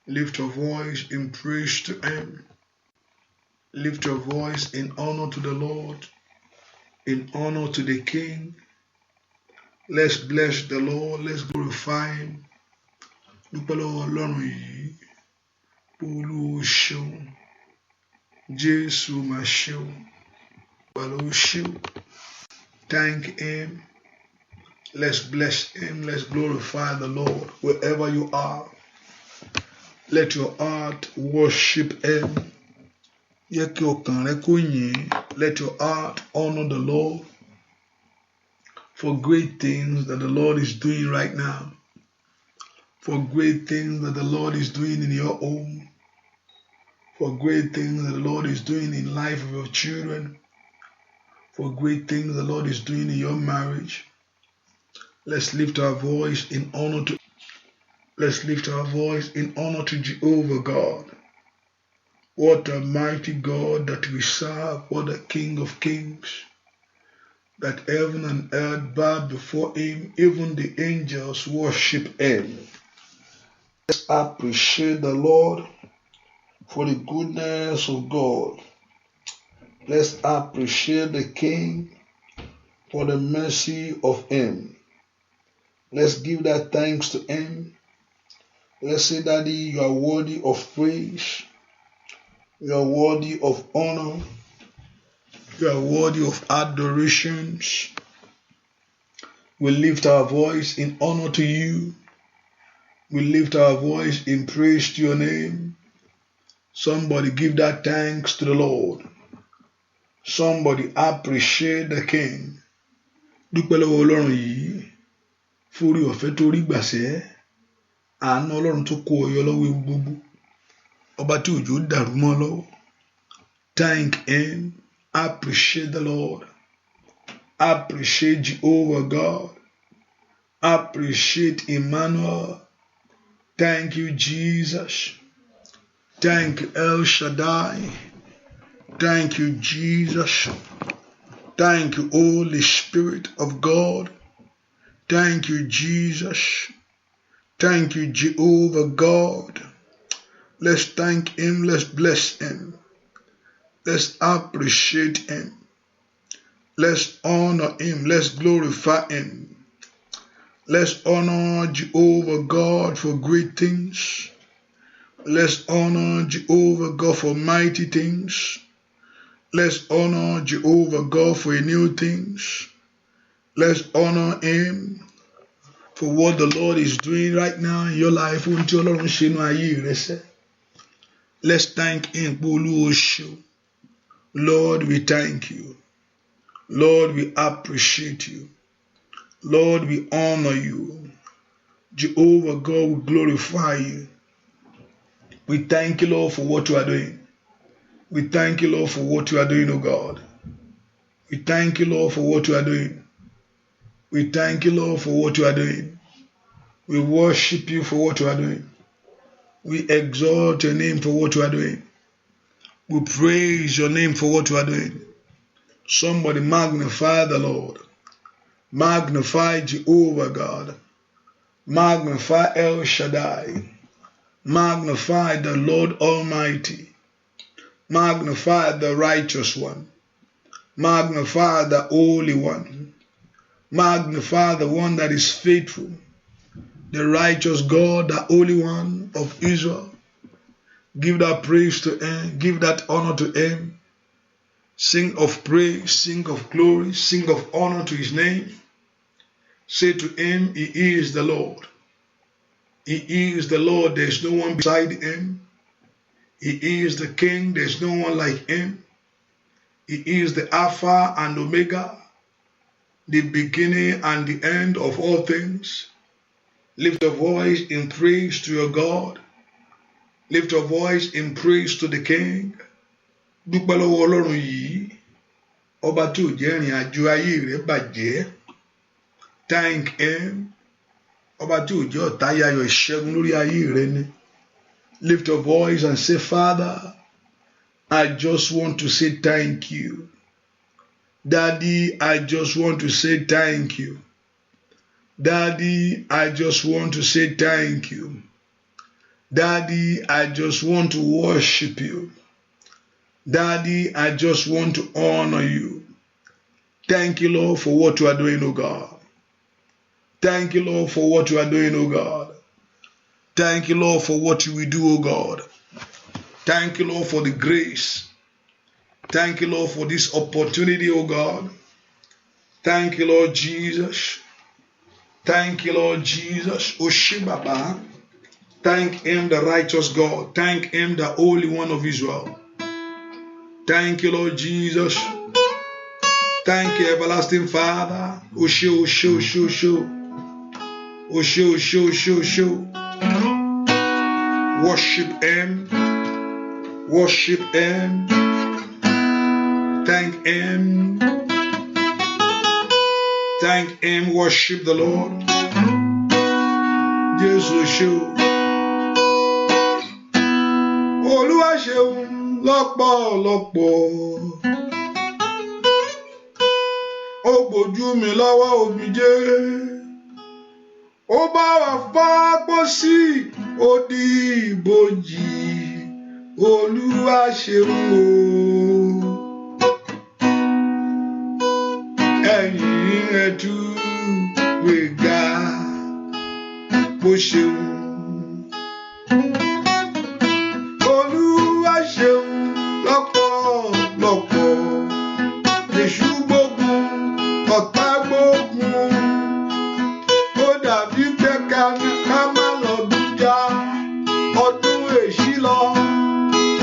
Lift your voice in praise to Him. Lift your voice in honor to the Lord, in honor to the King. Let's bless the Lord. Let's glorify Him. Dúpẹ́ lọ́wọ́ Ọlọ́run yìí. Olúwa o ṣeun. Jésù mà ṣeun. Bàbá o ṣeun. Thank Him. Let's bless Him. Let's glorify the Lord wherever you are. Let your heart worship Him. Yẹ kí ọkàn rẹ kó yìn. Let your heart honor the Lord for great things that the Lord is doing right now. For great things that the Lord is doing in your home. For great things that the Lord is doing in the life of your children. For great things the Lord is doing in your marriage. Let's lift our voice in honor to Jehovah God. What a mighty God that we serve. What a King of Kings. That heaven and earth bow before Him. Even the angels worship Him. Let's appreciate the Lord for the goodness of God. Let's appreciate the King for the mercy of Him. Let's give that thanks to Him. Let's say, Daddy, you are worthy of praise. You are worthy of honor. You are worthy of adorations. We lift our voice in honor to you. We lift our voice in praise to your name. Somebody give that thanks to the Lord. Somebody appreciate the King. Dúpẹ́ lọ́wọ́ Ọlọ́run yìí fún orí ọ̀fẹ́ tó rí gbàṣẹ́. Àánú Ọlọ́run tó kó ọyọ lọ́wọ́ ewu gbogbo. Ọba tí òjò dàrú mọ́ lọ́wọ́. Thank Him. Appreciate the Lord. Appreciate Jehovah God. Appreciate Emmanuel. Thank you, Jesus. Thank you, El Shaddai. Thank you, Jesus. Thank you, Holy Spirit of God. Thank you, Jesus. Thank you, Jehovah God. Let's thank Him. Let's bless Him. Let's appreciate Him. Let's honor Him. Let's glorify Him. Let's honor Jehovah God for great things. Let's honor Jehovah God for mighty things. Let's honor Jehovah God for new things. Let's honor Him for what the Lord is doing right now in your life. Let's thank Him. Lord, we thank you. Lord, we appreciate you. Lord, we honor you. Jehovah God, we glorify you. We thank you, Lord, for what you are doing. We thank you, Lord, for what you are doing, oh God. We thank you, Lord, for what you are doing. We thank you, Lord, for what you are doing. We worship you for what you are doing. We exalt your name for what you are doing. We praise your name for what you are doing. Somebody magnify the Lord. Magnify Jehovah God. Magnify El Shaddai. Magnify the Lord Almighty. Magnify the righteous one. Magnify the Holy One. Magnify the one that is faithful. The righteous God, the Holy One of Israel. Give that praise to Him. Give that honor to Him. Sing of praise, sing of glory, sing of honor to His name. Say to Him, He is the Lord. He is the Lord. There is no one beside Him. He is the King. There is no one like Him. He is the Alpha and Omega, the beginning and the end of all things. Lift your voice in praise to your God. Lift your voice in praise to the King. Dúpẹ́ lọ́wọ́ Ọlọ́run yìí, ọba tí ò jẹ́ ìrìn àjò ayé rẹ̀ bàjẹ́. Thank Him. Ọba tí ò jẹ́ ọ̀tá yayọ̀ ìṣẹ́gun lórí ayé rẹ̀ ni. Lift your voice and say, Father, I just want to say thank you. Daddy, I just want to say thank you. Daddy, I just want to say thank you. Daddy, I just want to worship you. Daddy, I just want to honor you. Thank you, Lord, for what you are doing, oh God. Thank you, Lord, for what you are doing, oh God. Thank you, Lord, for what you will do, oh God. Thank you, Lord, for the grace. Thank you, Lord, for this opportunity, oh God. Thank you, Lord Jesus. Thank you, Lord Jesus. Oshibaba. Thank him, the righteous God. Thank him, the Holy One of Israel. Thank you, Lord Jesus. Thank you, everlasting Father. Osho, Osho, Osho, Osho. Osho, Osho, Osho, Osho. Worship him. Worship him. Thank him. Thank him. Worship the Lord. Jesus, show. Olúwa ṣeun lọ́pọ̀lọpọ̀. Ó gbójú mi lọ́wọ́ omijé. Ó bá wa fapọ̀ sí odi ibojì. Olúwa ṣeun o. Ẹ̀yin ẹ̀tú gbéga. Mo ṣeun. Olúwa ṣeun lọ́pọ̀lọpọ̀. Èṣù gbógun, ọ̀tá gbógun. Ó dàbí pé ká má lọ dújà. Ọdún èṣí lọ,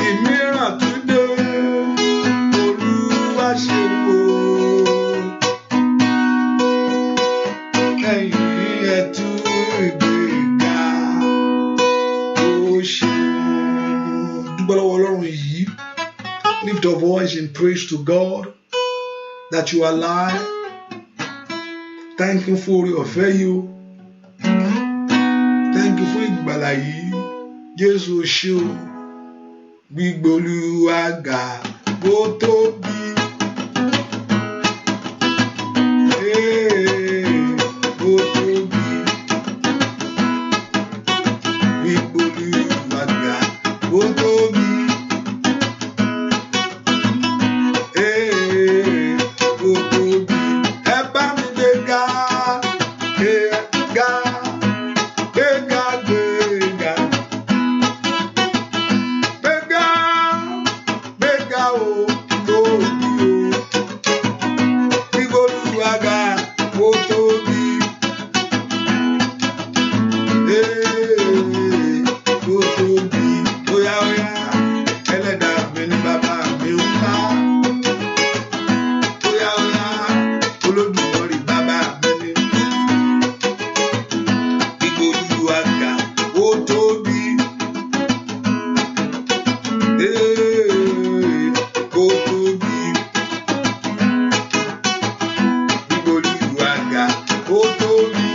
ìmíràn tún dé. Olúwa ṣeun o. Ẹ̀yin ẹ̀tú ìgbéga. Ó ṣeun. Dúpẹ́ lọ́wọ́ Ọlọ́run yìí. Lift your voice in praise to God that you are alive. Thank you for your ọ̀fẹ́ yìí o. Thank you for ìgbàlà yìí. Jésù ṣe o. Gbígbé Olúwa ga bó tóbi. Bó tóbi. Gbígbé Olúwa ga bó tóbi. Bó tóbi. Ẹ bá mi gbé ga. Ga. Gbéga, gbéga. Gbéga, gbéga o, tóbi o. Gbígbé Olúwa ga bó tóbi. Bó tóbi. Óyá, óyá. Ẹlẹ́dàá mi ni bàbá mi ń bá. Óyá, óyá. Olódùmarè bàbá mi ni. Gbígbé Olúwa ga bó tóbi. Bó tóbi. Gbígbé Olúwa ga bó tóbi.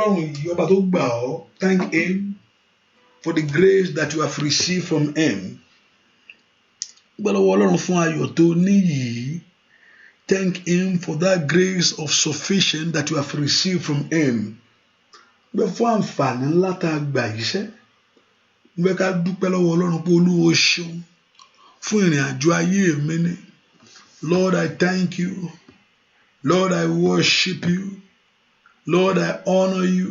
Ọlọ́run yìí ọba tó gbà ọ́, thank him for the grace that you have received from him. Dúpẹ́ lọ́wọ́ Ọlọ́run fún ayọ̀ tó ní yìí. Thank him for that grace of sufficient that you have received from him. Dúpẹ́ fún àǹfààní ńlá tá a gbà yìí sẹ́. Dúpẹ́ ká dúpẹ́ lọ́wọ́ Ọlọ́run pé Olúwa ṣeun fún ìrìn àjò ayé mi ni. Lord, I thank you. Lord, I worship you. Lord, I honor you.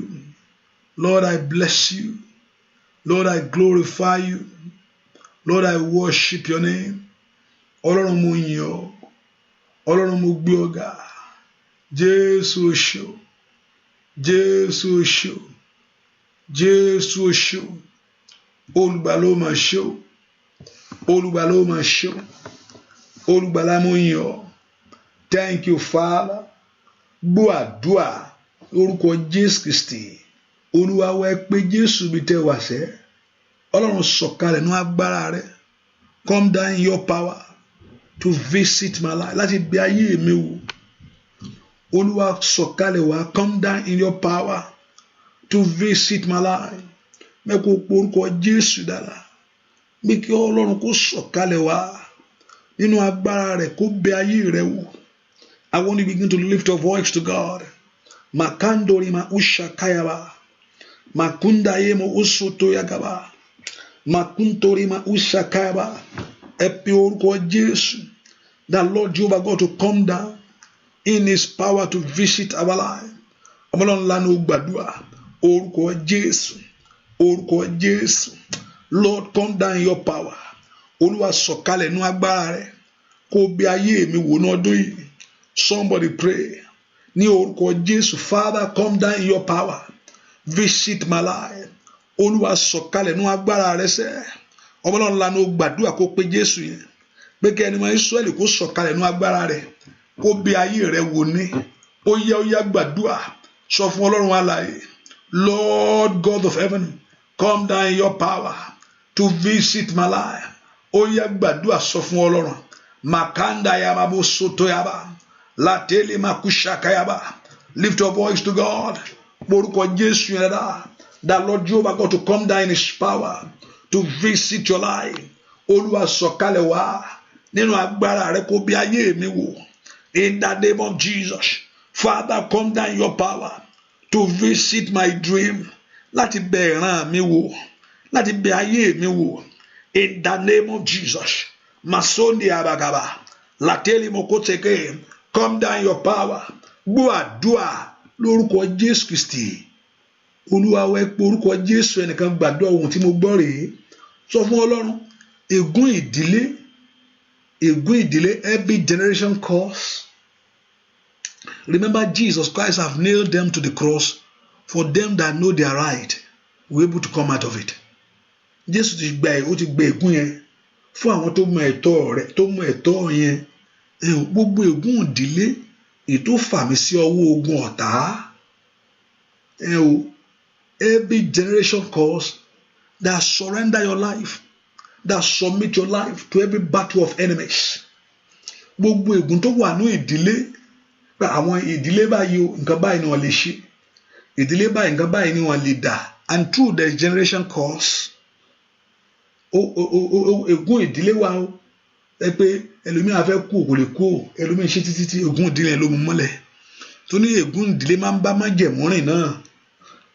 Lord, I bless you. Lord, I glorify you. Lord, I worship your name. Ọlọ́run mo yìn ọ́. Ọlọ́run mo gbé ọ ga. Jésù o ṣé o. Jésù o ṣé o. Jésù o ṣé o. Olùgbàlà ó máa ṣé o. Olùgbàlà ó máa ṣé o. Olùgbàlà mo yìn ọ́. Thank you, Father. Gbọ́ àdúà lórúkọ Jésù Kristi. Olúwa wá ẹ pé Jésù bí tẹ́ wá sẹ́. Ọlọ́run sọ̀kalẹ̀ nínú agbára rẹ̀. Come down in your power to visit my life. Láti bẹ̀ ayé mi wò. Olúwa sọ̀kalẹ̀ wá. Come down in your power to visit my life. Mẹ́kò porúkọ Jésù dára. Bí kí Ọlọ́run kó sọ̀kalẹ̀ wá nínú agbára rẹ̀ kó bẹ̀ ayé rẹ̀ wò. I want you to begin to lift your voice to God. Makandori ma usha kayaba. Makunda yemo usoto yagaba. Makuntori ma usha kayaba. Ẹ pe orúkọ Jésù. That Lord Jehovah God to come down in his power to visit our life. Ọmọlọ́run lánàá gbàdúrà. Orúkọ Jésù. Orúkọ Jésù. Lord, come down in your power. Olúwa sọ̀kalẹ̀ nínú agbára rẹ̀. Kó bẹ̀ ayé mi wò ní ọdún yìí. Somebody pray. Ní orúkọ Jésù. Father, come down in your power. Visit my life. Olúwa sọ̀kalẹ̀ nínú agbára rẹ̀ sẹ́. Ọmọlọ́run lánàá gbàdúrà kó pe Jésù yẹn. Pé kí ẹni mọ Ísírẹ́lì kó sọ̀kalẹ̀ nínú agbára rẹ̀. Kó bẹ̀ ayé rẹ̀ wò ní. Ó yá gbàdúrà. Sọ fún Ọlọ́run alààyè. Lord God of heaven, come down in your power to visit my life. Ó yá gbàdúrà sọ fún Ọlọ́run. Makanda yaba bo soto yaba. Latele makushaka yaba. Lift your voice to God. Orúkọ Jésù yẹn dáadáa. That Lord Jehovah God to come down in his power to visit your life. Olúwa sọ̀kalẹ̀ wá nínú agbára rẹ̀ kó bẹ̀ ayé mi wò. In the name of Jesus. Father, come down in your power to visit my dream. Láti bẹ̀ ìran mi wò. Láti bẹ̀ ayé mi wò. In the name of Jesus. Masondi abagaba. Lateli mokoteke. Come down in your power. Gbọ́ àdúà lórúkọ Jésù Kristi. Olúwa wá ẹ pé orúkọ Jésù ẹnìkan gbàdúrà ohun tí mo gbọ́ rèé. Sọ fún Ọlọ́run. Ègún ìdílé, every generation curse. Remember, Jesus Christ have nailed them to the cross for them that know their right. We're able to come out of it. Jésù ti gbà ó ti gbà ègún yẹn fún àwọn tó mọ ẹ̀tọ́ rẹ̀, tó mọ ẹ̀tọ́ yẹn. Gbogbo ègún ìdílé ètò fàmì sí ọwọ́ ogun ọ̀tá. Every generation curse that surrender your life, that submit your life to every battle of enemies. Gbogbo ègún tó wà ní ìdílé, pé àwọn ìdílé báyìí nǹkan báyìí ni wọ́n lè ṣe, ìdílé báyìí nǹkan báyìí ni wọ́n lè dà, and through the generation curse, ègún ìdílé wa o, ẹ pé ẹlòmíràn fẹ́ kú kò lè kú, ẹlòmíràn ṣe títí ègún ìdílé ló mú mọ́lẹ̀, tó ní ègún ìdílé máa ń bá májẹ̀mú rìn náà.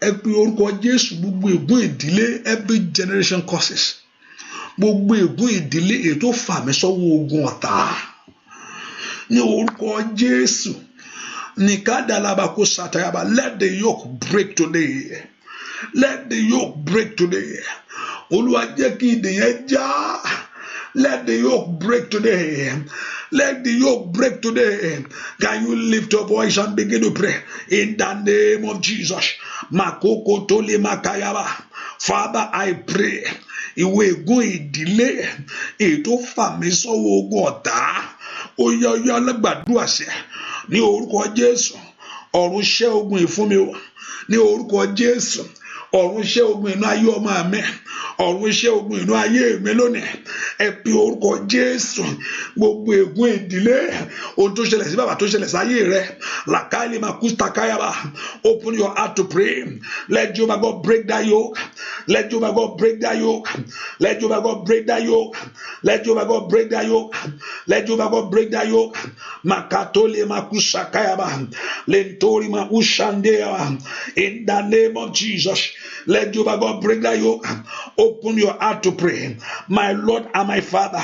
Ẹ pé orúkọ Jésù, gbogbo ègún ìdílé, every generation curses, gbogbo ègún ìdílé ètò fàmì sọ́wọ́ ogun ọ̀tá ní orúkọ Jésù. Nikadalabako satayaba. Let the yoke break today. Let the yoke break today. Olúwa jẹ́ kí ìdè yẹn já. Let the yoke break today. Let the yoke break today. Can you lift your voice and begin to pray in the name of Jesus? Makoko tole makayaba. Father, I pray. Ìwé ègún ìdílé ètò fàmì sọ́wọ́ ogun ọ̀tá. Ó yá alágbàdúrà sí ní orúkọ Jésù. Ọ̀run ṣẹ́ ogun ìfún mi o. Ní orúkọ Jésù. ọ̀run ṣẹ́ ogun inú ayé ọmọ mi, ọ̀run ṣẹ́ ogun inú ayé mi lónìí. Ẹ pe orúkọ Jésù. Gbogbo ègún ìdílé, ohun tó ṣẹlẹ̀ sí bàbá tó ṣẹlẹ̀ sáyé rẹ, làkàlì màkúta káyàbá. Open your heart to pray. Let Jehovah God break that yoke. Let Jehovah God break that yoke. Let Jehovah God break that yoke. Let Jehovah God break that yoke. Let Jehovah God break that yoke. Makatole makusa kayaba. Lentori makushandea. In the name of Jesus, let Jehovah God break that yoke. Open your heart to pray. My Lord and my Father,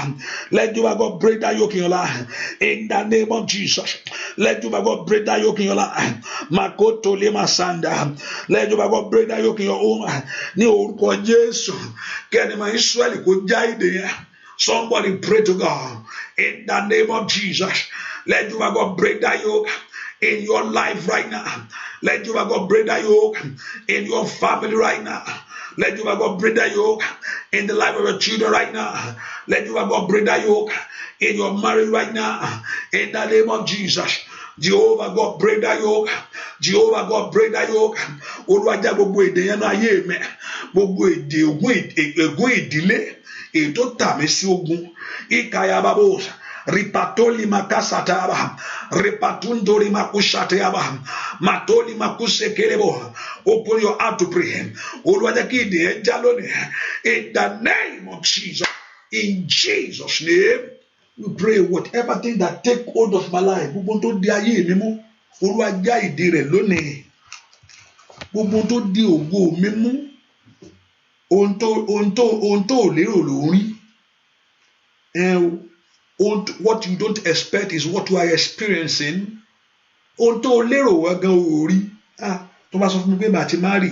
let Jehovah God break that yoke in your life. In the name of Jesus, let Jehovah God break that yoke in your life. Makotole masanda. Let Jehovah God break that yoke in your home. Ní orúkọ Jésù, kẹ́ni máa Israẹli kó já ìdè yẹn. Somebody pray to God. In the name of Jesus, let Jehovah God break that yoke in your life right now. Let Jehovah God break that yoke in your family right now. Let Jehovah God break that yoke in the life of your children right now. Let Jehovah God break that yoke in your marriage right now. In the name of Jesus, Jehovah God break that yoke. Jehovah God break that yoke. Olúwa já gbogbo èdè yẹn náà ayé mi. Gbogbo èdè ègún ìdílé. Ètò tàmí sí ogun. Ìkàyà babos. Ripatoli makasataba. Ripatundori makushateaba. Matoli makusekelebo. Open your heart to pray. Olúwa jẹ́ kí ìdè yẹn já lónìí. In the name of Jesus. In Jesus' name, we pray. Whatever thing that take hold of my life, gbogbo tó di ayé mi mú, Olúwa já ìdè rẹ̀ lónìí. Gbogbo tó di ògo mi mú, ohun tó lérò lórí. What you don't expect is what you are experiencing. Ohun tó lérò wá gan ò rí. Tó bá sọ fún mi pé màá ti máa rí,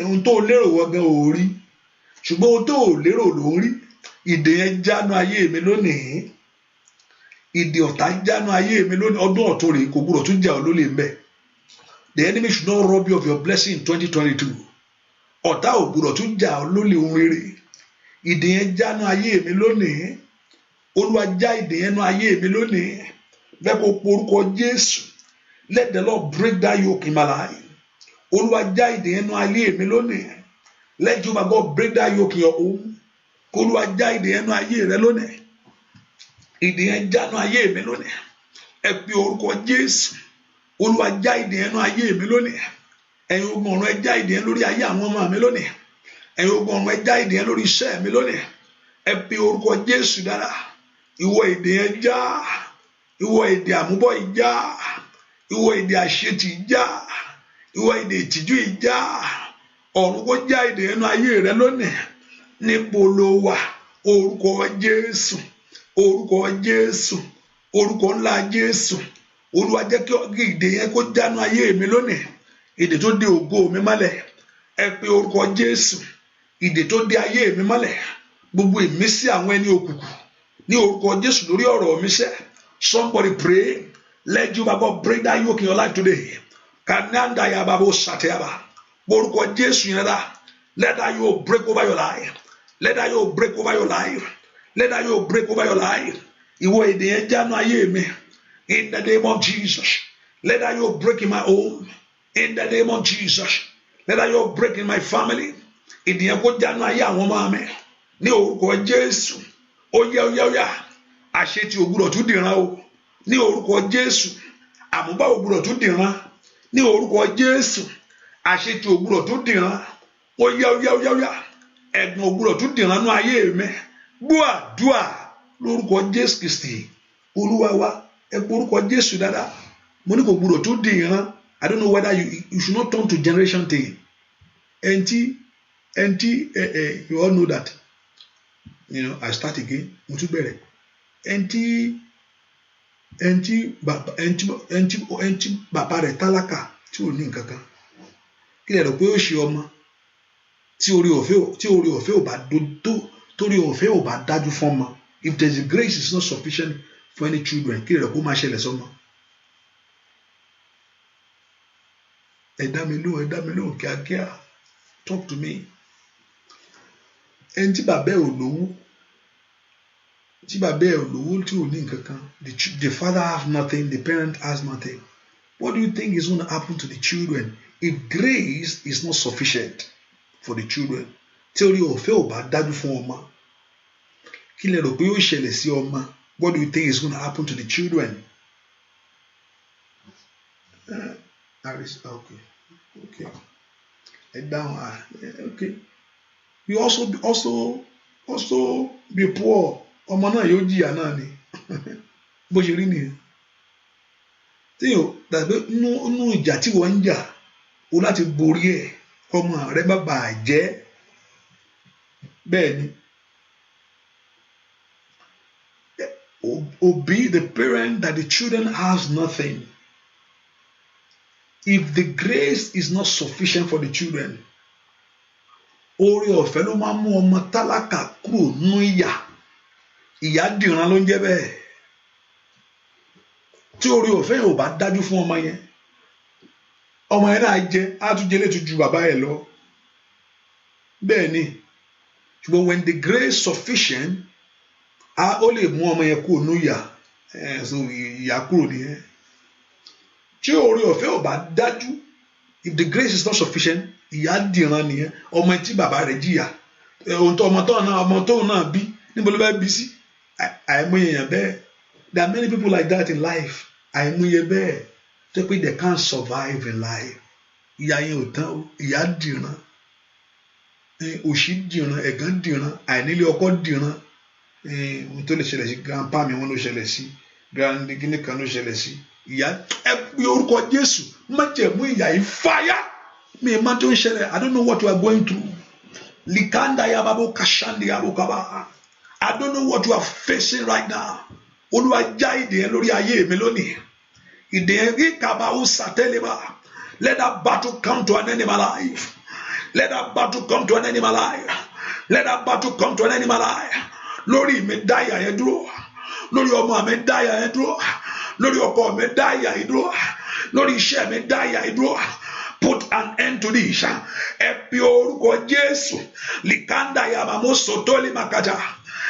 ohun tó lérò wá gan ò rí. Ṣùgbọ́n ohun tó lérò lórí. Ìdè yẹn jánu ayé mi lónìí. Ìdè ọ̀tá jánu ayé mi lónìí. Ọdún ọ̀tún rèé kò gbúdọ̀ tún jà ọ́ lólè mbẹ̀. The enemy should not rob you of your blessing in 2022. Ọ̀tá ò gbúdọ̀ tún jà ọ́ lólè ohun rere. Ìdè yẹn jánu ayé mi lónìí. Olúwa já ìdè yẹn nú ayé mi lónìí. Bẹ́ẹ̀ kó porúkọ Jésù. Let the Lord break that yoke in my life. Olúwa já ìdè yẹn nú ayé mi lónìí. Let Jehovah God break that yoke in your home. Olúwa já ìdè yẹn nú ayé rẹ lónìí. Ìdè yẹn já nú ayé mi lónìí. Ẹ pe orúkọ Jésù. Olúwa já ìdè yẹn nú ayé mi lónìí. Ẹ̀yin ogun ọ̀run ẹ já ìdè yẹn lórí ayé àwọn ọmọ mi lónìí. Ẹ̀yin ogun ọ̀run ẹ já ìdè yẹn lórí iṣẹ́ mi lónìí. Ẹ pe orúkọ Jésù dára. Ìwọ ìdè yẹn já. Ìwọ ìdè àmúbọ̀ ìjà. Ìwọ ìdè àṣetì ìjà. Ìwọ ìdè ìtìjú ìjà. Ọ̀run kó já ìdè yẹn nú ayé rẹ lónìí. Níbo lo wà? Orúkọ Jésù. Orúkọ Jésù. Orúkọ ńlá Jésù. Olúwa jẹ́ kí ìdè yẹn kó jánu ayé mi lónìí. Ìdè tó dé ògo mi mọ́lẹ̀. Ẹ pe orúkọ Jésù. Ìdè tó dé ayé mi mọ́lẹ̀. Gbogbo ìmísí àwọn ẹni òkùnkùn. Ní orúkọ Jésù lórí ọ̀rọ̀ mi ṣẹ. Somebody pray. Let Jehovah God break that yoke in your life today. Kananda yababo satayaba. Orúkọ Jésù yẹn dá. Let that yoke break over your life. Let that yoke break over your life. Let that yoke break over your life. Ìwọ ìdè yẹn jánu ayé mi. In the name of Jesus. Let that yoke break in my home. In the name of Jesus. Let that yoke break in my family. Ìdè yẹn kó jánu ayé àwọn ọmọ mi. Ní orúkọ Jésù. Óyá. Àṣetì ò gbọdọ̀ tún dìran o. Ní orúkọ Jésù. Àmúbá ò gbọdọ̀ tún dìran. Ní orúkọ Jésù. Àṣetì ò gbọdọ̀ tún dìran. Óyá. Ẹ̀gbọ́n ò gbọdọ̀ tún dìran nú ayé mi. Gbọ́ àdúà lórúkọ Jésù Kristi. Olúwa wa. Ẹ porúkọ Jésù dáadáa. Mo ní kò gbọdọ̀ tún dìran. I don't know whether you should not turn to generation thing. You all know that. I start again. Mo tún bẹ̀rẹ̀. Bàbá rẹ̀ tálákà tí ò ní nǹkan kan. Kí lẹ rò pé ó ṣe ọmọ tí orí ọ̀fẹ́ ò bá dájú fún ọmọ. If there is grace, it's not sufficient for any children. Kí lẹ rò pé ó máa ṣẹlẹ̀ sọ́mọ. Ẹ dá mi lóhùn kíákíá. Talk to me. Ẹni tí bàbá ẹ̀ ò lówó. Tí bàbá ẹ̀ ò lówó tí ò ní nǹkan kan. The father has nothing. The parent has nothing. What do you think is going to happen to the children if grace is not sufficient? for the children. Tí orí ọ̀fẹ́ ò bá dájú fún ọmọ, kí lẹ rò pé yóò ṣẹlẹ̀ sí ọmọ? What do you think is going to happen to the children? Okay. Okay. You also be poor. Ọmọ náà yóò jìyà náà ni. Bó ṣe rí nìyẹn. Tí yóò dàgbé nínú ìjà tí wọ́n ń jà, o láti borí ẹ̀, ọmọ rẹ má bàa jẹ́. Bẹ́ẹ̀ ni. Obey the parent that the children has nothing. If the grace is not sufficient for the children, oore ọ̀fẹ́ ló máa mú ọmọ tálákà kúrò nínú ìyà. Ìyà dìran ló ń jẹ́ bẹ́ẹ̀. Tí oore ọ̀fẹ́ yóò bá dájú fún ọmọ yẹn náà jẹ́ àtúnjẹ́lẹ̀ tó ju bàbá ẹ̀ lọ. Bẹ́ẹ̀ ni. Ṣùgbọ́n when the grace sufficient, ó lè mú ọmọ yẹn kúrò nínú ìyà. So ìyà kúrò nìyẹn. Tí oore ọ̀fẹ́ ò bá dájú, if the grace is not sufficient, ìyà dìran nìyẹn. Ọmọ tí bàbá rẹ̀ jìyà, ọmọ tó náà bí, níbo ló bá bí sí? Àìmọye èèyàn bẹ́ẹ̀. There are many people like that in life. Àìmọye bẹ́ẹ̀ tó pé they can't survive in life. Ìyà yẹn ò tán o, ìyà dìran. Òṣì dìran, ẹ̀gàn dìran, àìnílé ọkọ dìran. Ohun tó lè ṣẹlẹ̀ sí grandpa mi wọ́n ló ṣẹlẹ̀ sí, grandkini kan ló ṣẹlẹ̀ sí. Ìyà ẹ pé orúkọ Jésù má jẹ́ mú ìyà yìí fire. Mi má tó ń ṣẹlẹ̀. I don't know what you are going through. Likanda yababo kashandi yabokaba. I don't know what you are facing right now. Olúwa já ìdè yẹn lórí ayé mi lónìí. Ìdè yẹn rí kàbáwò sàtẹ́lẹ̀bà. Let that battle come to an end in my life. Let that battle come to an end in my life. Let that battle come to an end in my life. Lórí mi dá ìyà yẹn dúró. Lórí ọmọ mi dá ìyà yẹn dúró. Lórí ọkọ mi dá ìyà yẹn dúró. Lórí iṣẹ́ mi dá ìyà yẹn dúró. Put an end to this. Ẹ pe orúkọ Jésù. Likanda yamamo sotoli makata.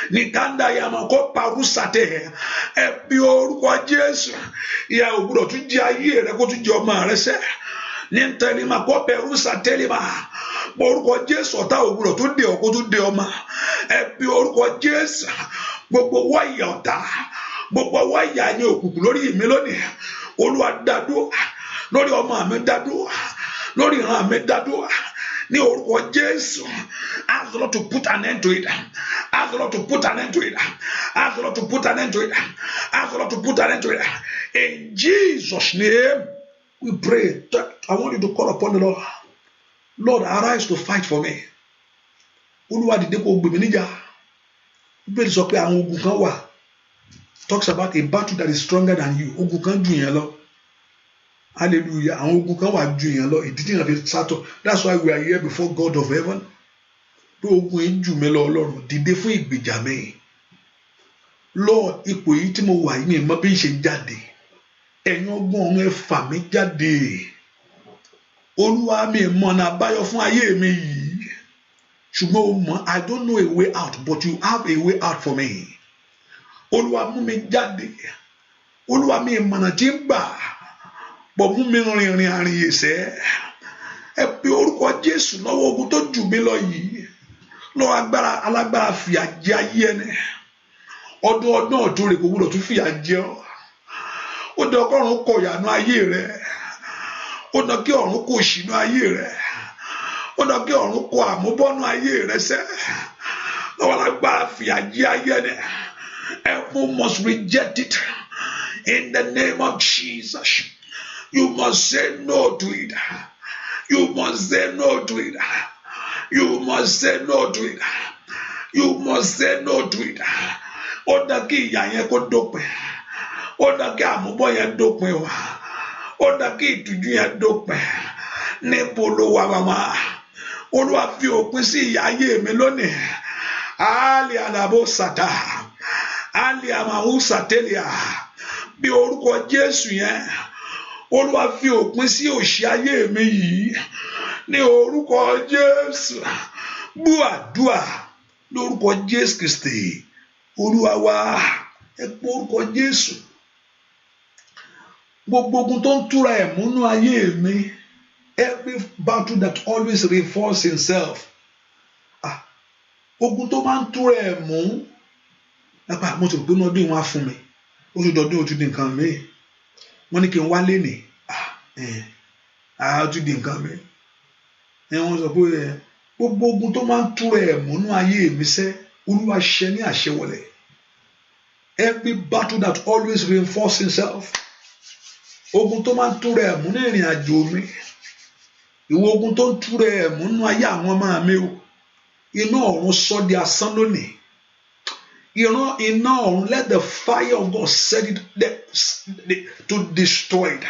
Likanda yamako parusate. Ẹ pe orúkọ Jésù. Ìyà ò gbọdọ̀ tún jẹ ayé rẹ kó tún jẹ ọmọ rẹ sẹ́. Nítorí mako perusate ma. Orúkọ Jésù ọ̀tá ò gbọdọ̀ tún dé ọ kó tún dé ọmọ. Ẹ pe orúkọ Jésù. Gbogbo wáyà ọ̀tá. Gbogbo wáyà ní òkùnkùn lórí mi lónìí. Olúwa dá dúró. Lórí ọmọ mi dá dúró. Lórí ìran mi dá dúró. Ní orúkọ Jésù. Ask the Lord to put an end to it. Ask the Lord to put an end to it. Ask the Lord to put an end to it. Ask the Lord to put an end to it. In Jesus' name, we pray. I want you to call upon the Lord. Lord, arise to fight for me. Olúwa dìde kó gbè mí níjà. Bíbélì sọ pé àwọn ogun kan wà. Talks about a battle that is stronger than you. Ogun kan jù yẹn lọ. Hallelujah. Àwọn ogun kan wà jù yẹn lọ. Ìdí tí yẹn fi sátọ. That's why we are here before God of heaven. Bí ogun yìí jù mí lọ Ọlọ́run, dìde fún ìgbèjà mi. Lord, ipò yìí tí mo wà yìí mi mọ bí n ṣe jáde. Ẹ̀yin ọgbọ́n ọ̀run ẹ fà mí jáde. Olúwa mi mọ̀nà àbáyọ fún ayé mi yìí. Ṣùgbọ́n o mọ̀, I don't know a way out, but you have a way out for me. Olúwa mú mi jáde. Olúwa mi mọ̀nà tí ń gbà. Bọ̀ mú mi rìnrìn àrìn ẹ̀ṣẹ̀. Ẹ pe orúkọ Jésù lọ́wọ́ ogun tó jù mí lọ yìí. Lọ́wọ́ agbára alágbára fìyà jẹ ayé ẹni. Ọdún ọ̀tún rẹ̀ kò gbọdọ̀ tún fìyà jẹ ọ́. Ó dán ọkọ̀run kọ ìyànú ayé rẹ̀. Ó dán kí ọ̀run kó ìṣìnú ayé rẹ̀. Ó dán kí ọ̀run kó àmúbọ́nú ayé rẹ̀ sẹ́. Lọ́wọ́ alágbára fìyà jẹ ayé ẹni. Everyone must reject it in the name of Jesus. You must say no to it. You must say no to it. You must say no to it. You must say no to it. Ó dá kí ìyà yẹn kó dópin. Ó dá kí àmúbọ́ yẹn dópin wá. Ó dá kí ìtújú yẹn dópin. Níbo ló wà màmá? Olúwa fi òpin sí ìyà ayé mi lónìí. Ali alabo sata. Ali amahu satelia. Bí orúkọ Jésù yẹn. Olúwa fi òpin sí òṣì ayé mi yìí. Ní orúkọ Jésù. Gbọ́ àdúà lórúkọ Jésù Kristi. Olúwa wa, ẹ pé orúkọ Jésù. Gbogbo ogun tó ń túra ẹ̀ múnú ayé mi. Every battle that always reinforces himself. Ogun tó máa ń tú rẹ̀ mú. Lápá mo ti rò pé ní ọdún wọn á fún mi. Oṣù dọdún ó tún di nǹkan mi. Wọ́n ní kí n wálé nì. Ó tún di nǹkan mi. Wọ́n sọ pé gbogbo ogun tó máa ń tú rẹ̀ mú nínú ayé mi sẹ́, Olúwa ṣẹ́ ní àṣẹwọlẹ̀. Every battle that always reinforces himself. Ogun tó máa ń tú rẹ̀ mú ní ìrìn àjò mi. Ìwọ ogun tó ń tú rẹ̀ mú nínú ayé àwọn ọmọ mi o. Iná ọ̀run sọ di asán lónìí. Iná ọ̀run, let the fire of God set it to destroy it.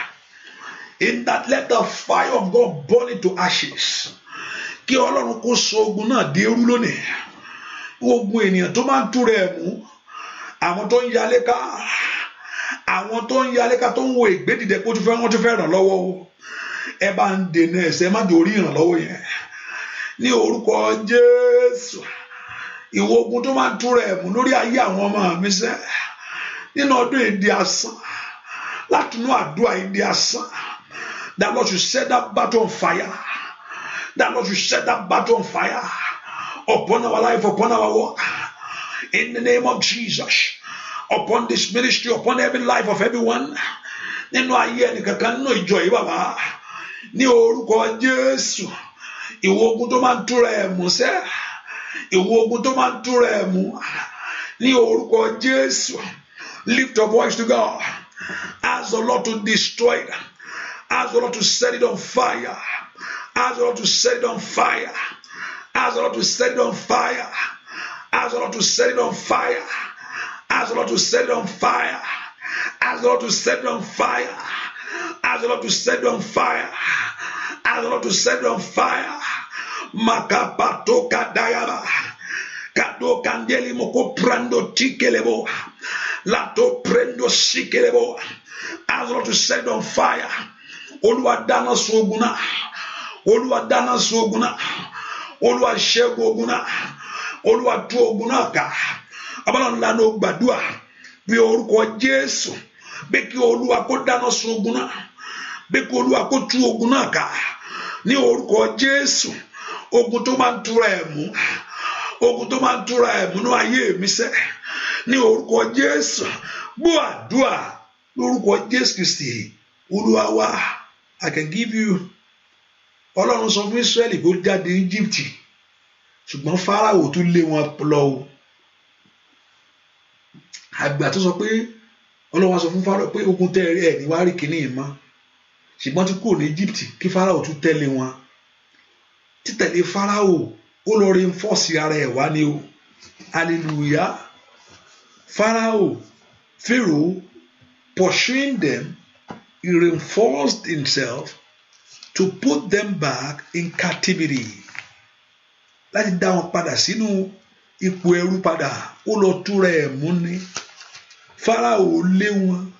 In that, let the fire of God burn it to ashes. Kí Ọlọ́run kó sọ ogun náà di eérú lónìí. Ogun ènìyàn tó máa ń tú rẹ̀ mú. Àwọn tó ń yalé ká. Àwọn tó ń yalé ká tó ń wo ìgbédìde pé wọ́n ti fẹ́ ràn lọ́wọ́ o. Ẹ bá ń dènà ẹ̀ṣẹ̀, má jẹ́ orí ìrànlọ́wọ́ yẹn. Ní orúkọ Jésù. Ìwọ ogun tó máa ń tú rẹ̀ mú lórí ayé àwọn ọmọ mi sẹ́. Nínú ọdún ìdí asán. Látinú àdúrà ìdí asán. That Lord should set that battle on fire. That Lord should set that battle on fire. Upon our life, upon our work. In the name of Jesus. Upon this ministry, upon every life of everyone. Nínú ayé ẹnìkankan nínú ìjọ yìí bàbá. Ní orúkọ Jésù. Ìwọ ogun tó máa ń tú rẹ̀ mú sẹ́. Ìwọ ogun tó máa ń tú rẹ̀ mú. Ní orúkọ Jésù. Lift your voice to God. Ask the Lord to destroy it. Ask the Lord to set it on fire. Ask the Lord to set it on fire. Ask the Lord to set it on fire. Ask the Lord to set it on fire. Ask the Lord to set it on fire. Ask the Lord to set it on fire. Ask the Lord to set it on fire. Ask the Lord to set it on fire. Makapato kadayaba. Kado kandeli moko prando tikelebo. Lato prendo sikelebo. Ask the Lord to set it on fire. Olúwa dáná sun ogun náà. Olúwa dáná sun ogun náà. Olúwa ṣẹ́gun ogun náà. Olúwa tú ogun náà ká. Abala ńlá ló gbàdúrà bí orúkọ Jésù. Bí kí Olúwa kó dáná sun ogun náà. Bí kí Olúwa kó tú ogun náà ká. Ní orúkọ Jésù. Ogun tó máa ń túra ẹ̀ mú. Ogun tó máa ń túra ẹ̀ mú ní ayé mi sẹ́. Ní orúkọ Jésù. Gbọ́ àdúrà lórúkọ Jésù Kristi. Olúwa wá. I can give you. Ọlọ́run sọ fún Ísírẹ́lì kó jáde Egypt. Ṣùgbọ́n Fáráò tún lé wọn lọ o. Àgbà tó sọ pé Ọlọ́run sọ fún Fáráò pé ogun tẹ́ ẹ̀ ní wá rí kíní yìí mọ́. Ṣùgbọ́n tí kúrò ní Egypt kí Fáráò tún tẹ̀lé wọn. Títẹ̀lé Fáráò ó lọ reinforce ara ẹ̀ wá ní o. Hallelujah. Pharaoh pursuing them, he reinforced himself to put them back in captivity. Láti dá wọn padà sínú ipò ẹrú padà, ó lọ túra ẹ̀ mú ní. Pharaoh lé wọn,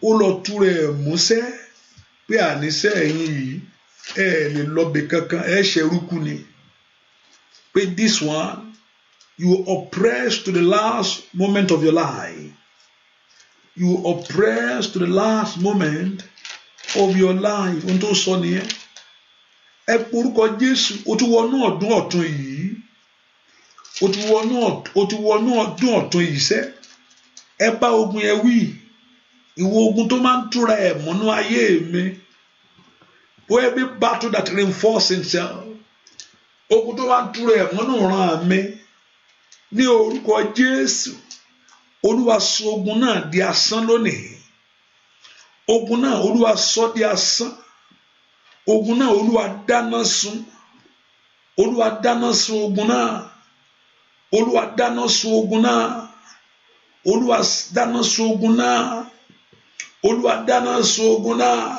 ó lọ túra ẹ̀ mú sẹ́, pé àníṣe ẹ̀yin yìí lè lọ́bẹ̀ kankan, ṣerúkú ni. Pé this one, you oppress to the last moment of your life. You oppress to the last moment of your life. Ohun tó sọ nìyẹn. Ẹ porúkọ Jésù, ó ti wọnú ọdún ọ̀tun yìí. Ó ti wọnú ọdún ọ̀tun yìí sẹ́. Ẹ bá ogun yẹn wí. Ìwọ ogun tó máa ń túra ẹ̀ mọ́nú ayé mi. For every battle that reinforces himself. Ogun tó máa ń túra ẹ̀ mọ́nú ìran mi. Ní orúkọ Jésù. Olúwa sọ ogun náà di asán lónìí. Ogun náà Olúwa sọ di asán. Ogun náà Olúwa dáná sun. Olúwa dáná sun ogun náà. Olúwa dáná sun ogun náà. Olúwa dáná sun ogun náà. Olúwa dáná sun ogun náà.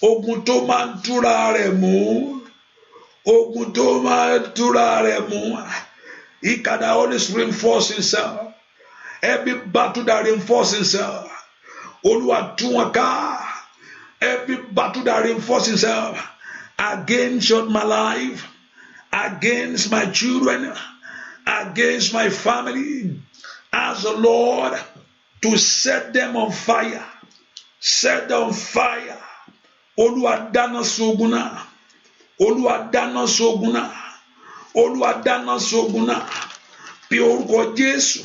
Ogun tó máa ń túra rẹ̀ mú. Ogun tó máa ń túra rẹ̀ mú. He can always reinforce himself. Every battle that reinforces himself. Olúwa tú wọn ká. Every battle that reinforces himself against my life, against my children, against my family. Ask the Lord to set them on fire. Set them on fire. Olúwa dáná sógun náà. Olúwa dáná sógun náà. Olúwa dáná sógun náà. Bí orúkọ Jésù.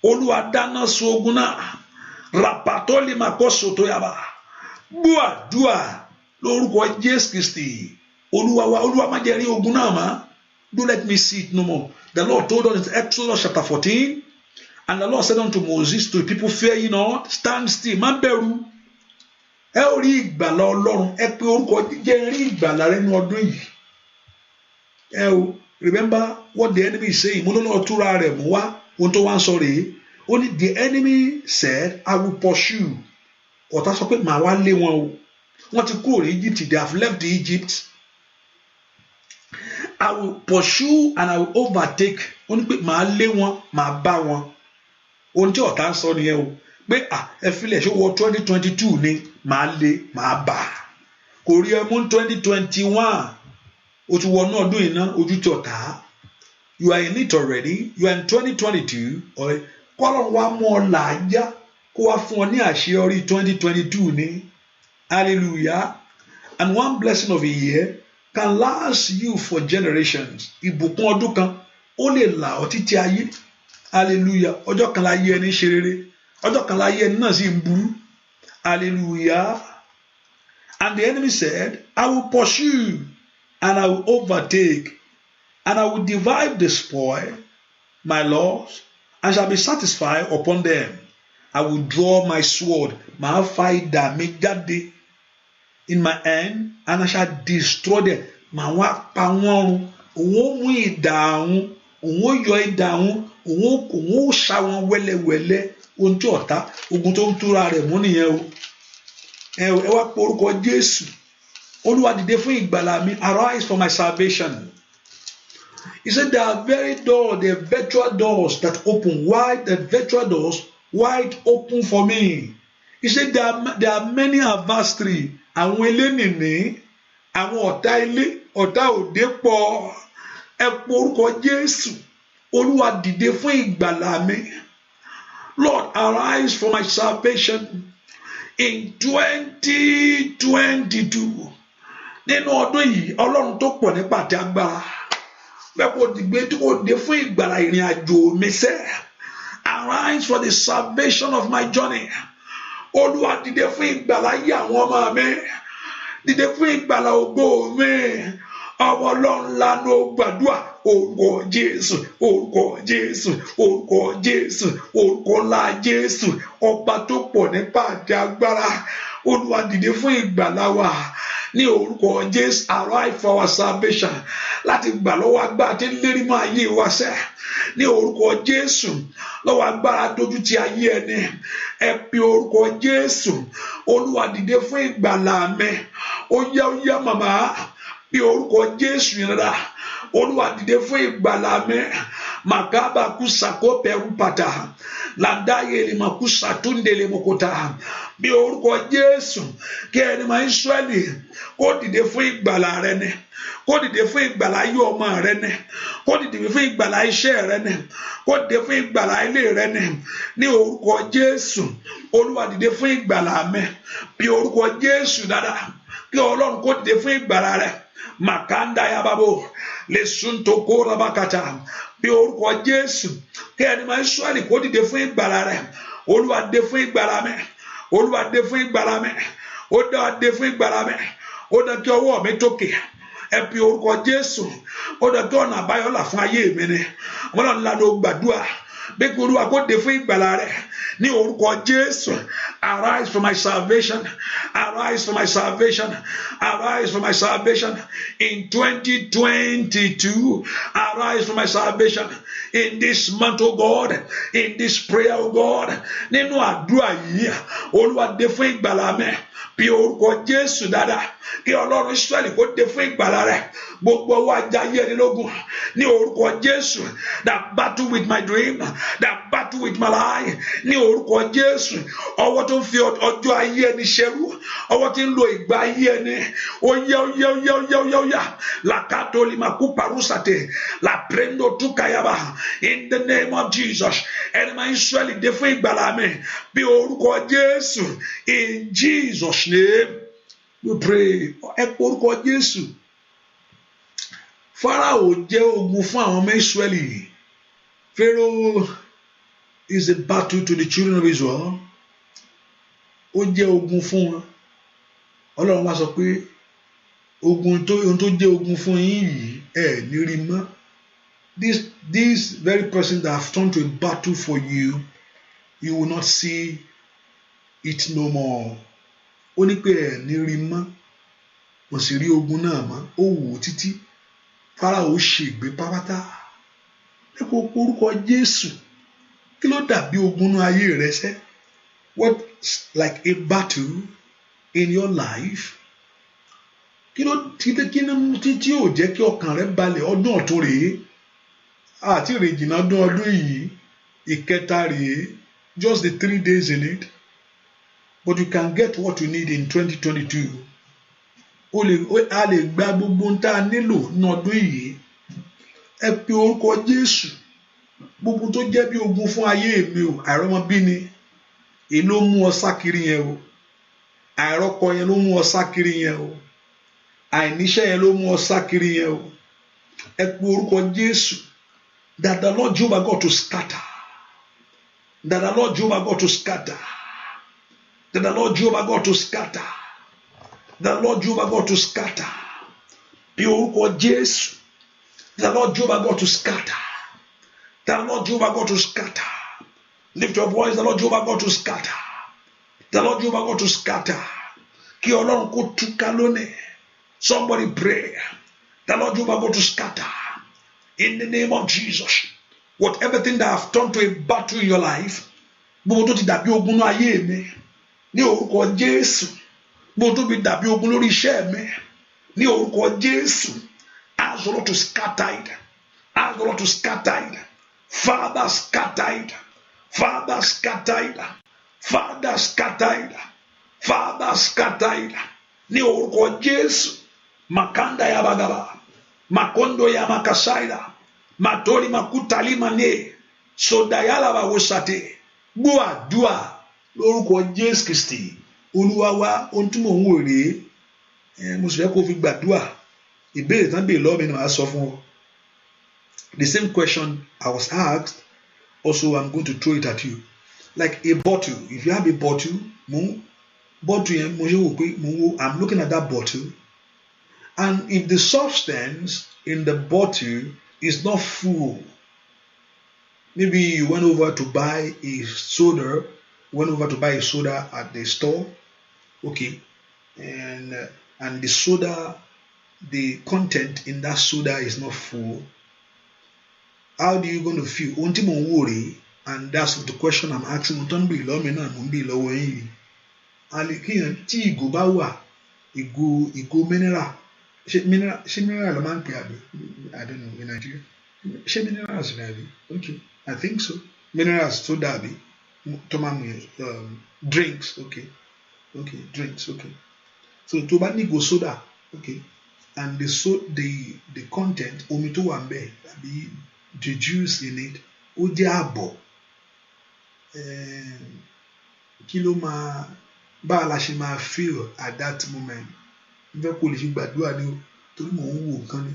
Olúwa dáná sógun náà. Rapatoli makosoto yaba. Gbàdúrà lórúkọ Jésù Kristi. Olúwa má jẹ́ rí ogun náà mọ́. Don't let me see it no more. The Lord told us in Exodus chapter 14, and the Lord said unto Moses, to the people, fear ye not, stand still, má bẹ̀rù. Ẹ ó rí ìgbàlà Ọlọ́run. Ẹ pé orúkọ jẹ́ rí ìgbàlà rẹ ní ọdún yìí. Ẹ o, remember what the enemy is saying. Mo lọ́nà túra rẹ̀ mú wá. Ohun tó wá ń sọ rèé. Only the enemy said, I will pursue. Ọ̀tá sọ pé màá wá lé wọn o. Wọ́n ti kúrò ní Egypt. They have left Egypt. I will pursue and I will overtake. Ó ní pé màá lé wọn, màá bá wọn. Ohun tí ọ̀tá ń sọ nìyẹn o. Pé ẹ filẹ̀ ṣé wọ 2022 ni màá lé, màá bá. Kò rí ẹ mú 2021. O ti wọnú ọdún yìí náà ojú ti ọ̀tá. You are in it already. You are in 2022. Kọ́lọ́run wá mú ọ làájá kó wá fún ọ ní àṣeyọrí 2022 ni. Hallelujah. And one blessing of a year can last you for generations. Ìbùkún ọdún kan ó lè là ọ́ títí ayé. Hallelujah. Ọjọ́ kan láyé ẹni ṣe rere. Ọjọ́ kan láyé ẹni náà sì ń burú. Hallelujah. And the enemy said, I will pursue and I will overtake and I will divide the spoil, my lords, and shall be satisfied upon them. I will draw my sword, màá fa idà mi jáde in my hand, and I shall destroy them. Màá wá pa wọ́n run. Òun ó mú idà òun, òun ó yọ idà òun, òun ó ṣá wọn wẹ́lẹ́wẹ́lẹ́. Ohun tí ọ̀tá, ogun tó ń túra rẹ̀ mú nìyẹn o. Ẹ wá pe orúkọ Jésù. Olúwa dìde fún ìgbàlà mi. Arise for my salvation. He said there are very doors, the virtual doors that open wide, the virtual doors wide open for me. He said there are many adversaries. Àwọn elénìní, àwọn ọ̀tá ilé, ọ̀tá òde pọ̀. Ẹ pe orúkọ Jésù. Olúwa dìde fún ìgbàlà mi. Lord, arise for my salvation in 2022. Nínú ọdún yìí, Ọlọ́run tó pọ̀ nípa àti agbára. Bẹ́ẹ̀ kò dìgbé tí kò dé fún ìgbàlà ìrìn àjò mi sẹ́. Arise for the salvation of my journey. Olúwa dìde fún ìgbàlà ayé àwọn ọmọ mi. Dìde fún ìgbàlà ògo mi. Ọmọ Ọlọ́run lánàá gbàdúrà. Orúkọ Jésù, orúkọ Jésù, orúkọ Jésù, orúkọ ńlá Jésù. Ọba tó pọ̀ nípa àti agbára. Olúwa dìde fún ìgbàlà wa. Ní orúkọ Jésù, arise for our salvation. Láti gbà lọ́wọ́ agbára tí ń lérí mọ́ ayé wa sẹ́. Ní orúkọ Jésù, lọ́wọ́ agbára dojú ti ayé ẹni. Ẹ pe orúkọ Jésù. Olúwa dìde fún ìgbàlà mi. Ó yá màmá. Bí orúkọ Jésù yẹn rà. Olúwa dìde fún ìgbàlà mi. Makaba kusako peru pata. Landaye lè máa kusatúndé lè mokota. Bí orúkọ Jésù kí ẹni máa Ísírẹ́lì kó dìde fún ìgbàlà rẹ ni. Kó dìde fún ìgbàlà ayé ọmọ rẹ ni. Kó dìde fún ìgbàlà iṣẹ́ rẹ ni. Kó dìde fún ìgbàlà ilé rẹ ni. Ní orúkọ Jésù, Olúwa dìde fún ìgbàlà mi. Bí orúkọ Jésù dáadáa kí Ọlọ́run kó dìde fún ìgbàlà rẹ. Makanda yababo le sunto ko rabakata. Bí orúkọ Jésù kí ẹni máa Ísírẹ́lì kó dìde fún ìgbàlà rẹ. Olúwa dìde fún ìgbàlà mi. Olúwa dìde fún ìgbàlà mi. Ó dá dìde fún ìgbàlà mi. Ó dá kí ọwọ́ mi tókè. Ẹ pe orúkọ Jésù. Ó dá kí ọ̀nà àbáyọ là fún ayé mi ni. Wọ́n náà ńlá ló gbàdúrà. Bí Olúwa kó dìde fún ìgbàlà rẹ. Ní orúkọ Jésù. Arise for my salvation. Arise for my salvation. Arise for my salvation. In 2022. Arise for my salvation. In this month, oh God. In this prayer, oh God. Nínú àdúrà yìí. Olúwa dìde fún ìgbàlà mi. Bí orúkọ Jésù dáadáa. Kí Ọlọ́run Ísírẹ́lì kó dìde fún ìgbàlà rẹ. Gbogbo ọwọ́ ajayé ẹni lógun. Ní orúkọ Jésù. That battle with my dream. That battle with my life. Ní orúkọ Jésù. Ọwọ́ tó ń fi ọjọ́ ayé ẹni ṣẹrú. Ọwọ́ tí ń lo ìgbà ayé ẹni. Ó yá. La katolima kuparusate. La prendo tukayaba. In the name of Jesus. Ẹni máa Ísírẹ́lì dìde fún ìgbàlà mi. Bí orúkọ Jésù. In Jesus' name We pray. Ẹ pe orúkọ Jésù. Pharaoh jẹ́ ogun fún àwọn ọmọ Ísírẹ́lì. Pharaoh is a battle to the children of Israel. Ó jẹ́ ogun fún wọn. Ọlọ́run wá sọ pé ohun tó jẹ́ ogun fún yín yìí ẹ ní rí mọ́. This very person that have turned to a battle for you, you will not see it no more. Ó ní pé ẹ ní rí mọ́. Wọ́n sì rí ogun náà mọ́. Ó wò ó títí. Pharaoh ṣègbé pápátá. Ẹ kò porúkọ Jésù. Kí ló dàbí ogun náà ayé rẹ sẹ́? What's like a battle in your life? Kí ló tí ò jẹ́ kí ọkàn rẹ balẹ̀? Ọdún ọ̀tun rèé. Àti ìrìnjìnà ọdún yìí. Ìkẹta rèé. Just the 3 days in it. But you can get what you need in 2022. A lè gba gbogbo ohun tá a nílò ní ọdún yìí. Ẹ pe orúkọ Jésù. Gbogbo tó jẹ́ bí ogun fún ayé mi o, àìrọ́mọbí ni. Èyí ló mú ọ sá kiri yẹn o. Àìrọ́kọ yẹn ló mú ọ sá kiri yẹn o. Àìníṣẹ́ yẹn ló mú ọ sá kiri yẹn o. Ẹ pe orúkọ Jésù. That the Lord Jehovah God to scatter. That the Lord Jehovah God to scatter. That the Lord Jehovah God to scatter. The Lord Jehovah God to scatter. Pe orúkọ Jésù. The Lord Jehovah God to scatter. The Lord Jehovah God to scatter. Lift your voice. The Lord Jehovah God to scatter. The Lord Jehovah God to scatter. Kí Ọlọ́run kó túká lónìí. Somebody pray. The Lord Jehovah God to scatter. In the name of Jesus. Whatever thing that have turned to a battle in your life. Gbogbo tó ti dàbí ogun ní ayé mi. Ní orúkọ Jésù. Gbogbo tó ti dàbí ogun lórí iṣẹ́ mi. Ní orúkọ Jésù. Ask the Lord to scatter it. Ask the Lord to scatter it. Father, scatter it. Father, scatter it. Father, scatter it. Father, scatter it. Ní orúkọ Jésù. Makanda ya bagaba. Makondo ya makasaida. Matori makutali mane. Sodayala ba wosate. Gbọ́ àdúà lórúkọ Jésù Kristi. Olúwa wa ohun tí mò ń wò rèé. Mo sì fẹ́ kó fi gbàdúà. Ìbéèrè tán béèrè lọ́wọ́ mi ni màá sọ fún ọ. The same question I was asked, also I'm going to throw it at you. Like a bottle. If you have a bottle, I'm looking at that bottle. And if the substance in the bottle is not full, maybe you went over to buy a soda, at the store, okay, and the soda, the content in that soda is not full. How do you going to feel? Ohun tí mò ń wò rèé, and that's the question I'm asking. Mo tán bí lọ́wọ́ mi náà mo ń bí lọ́wọ́ yín. Àlèkíyàn tí ìgò bá wà, ìgò mineral. Ṣé mineral ló máa ń pè àbí? I don't know in Nigeria. Ṣé minerals ni àbí? Okay, I think so. Minerals tó dàbí tó máa mú drinks, okay, drinks, okay. So tó bá ní ìgò soda, okay, and the content omi tó wà ń bẹ̀ àbí the juice in it ó jẹ́ àbọ̀. Kí ló máa báwo la ṣe máa feel at that moment? Fẹ́ kó lè fi gbàdúrà ni o torí mò ń wò nǹkan ni.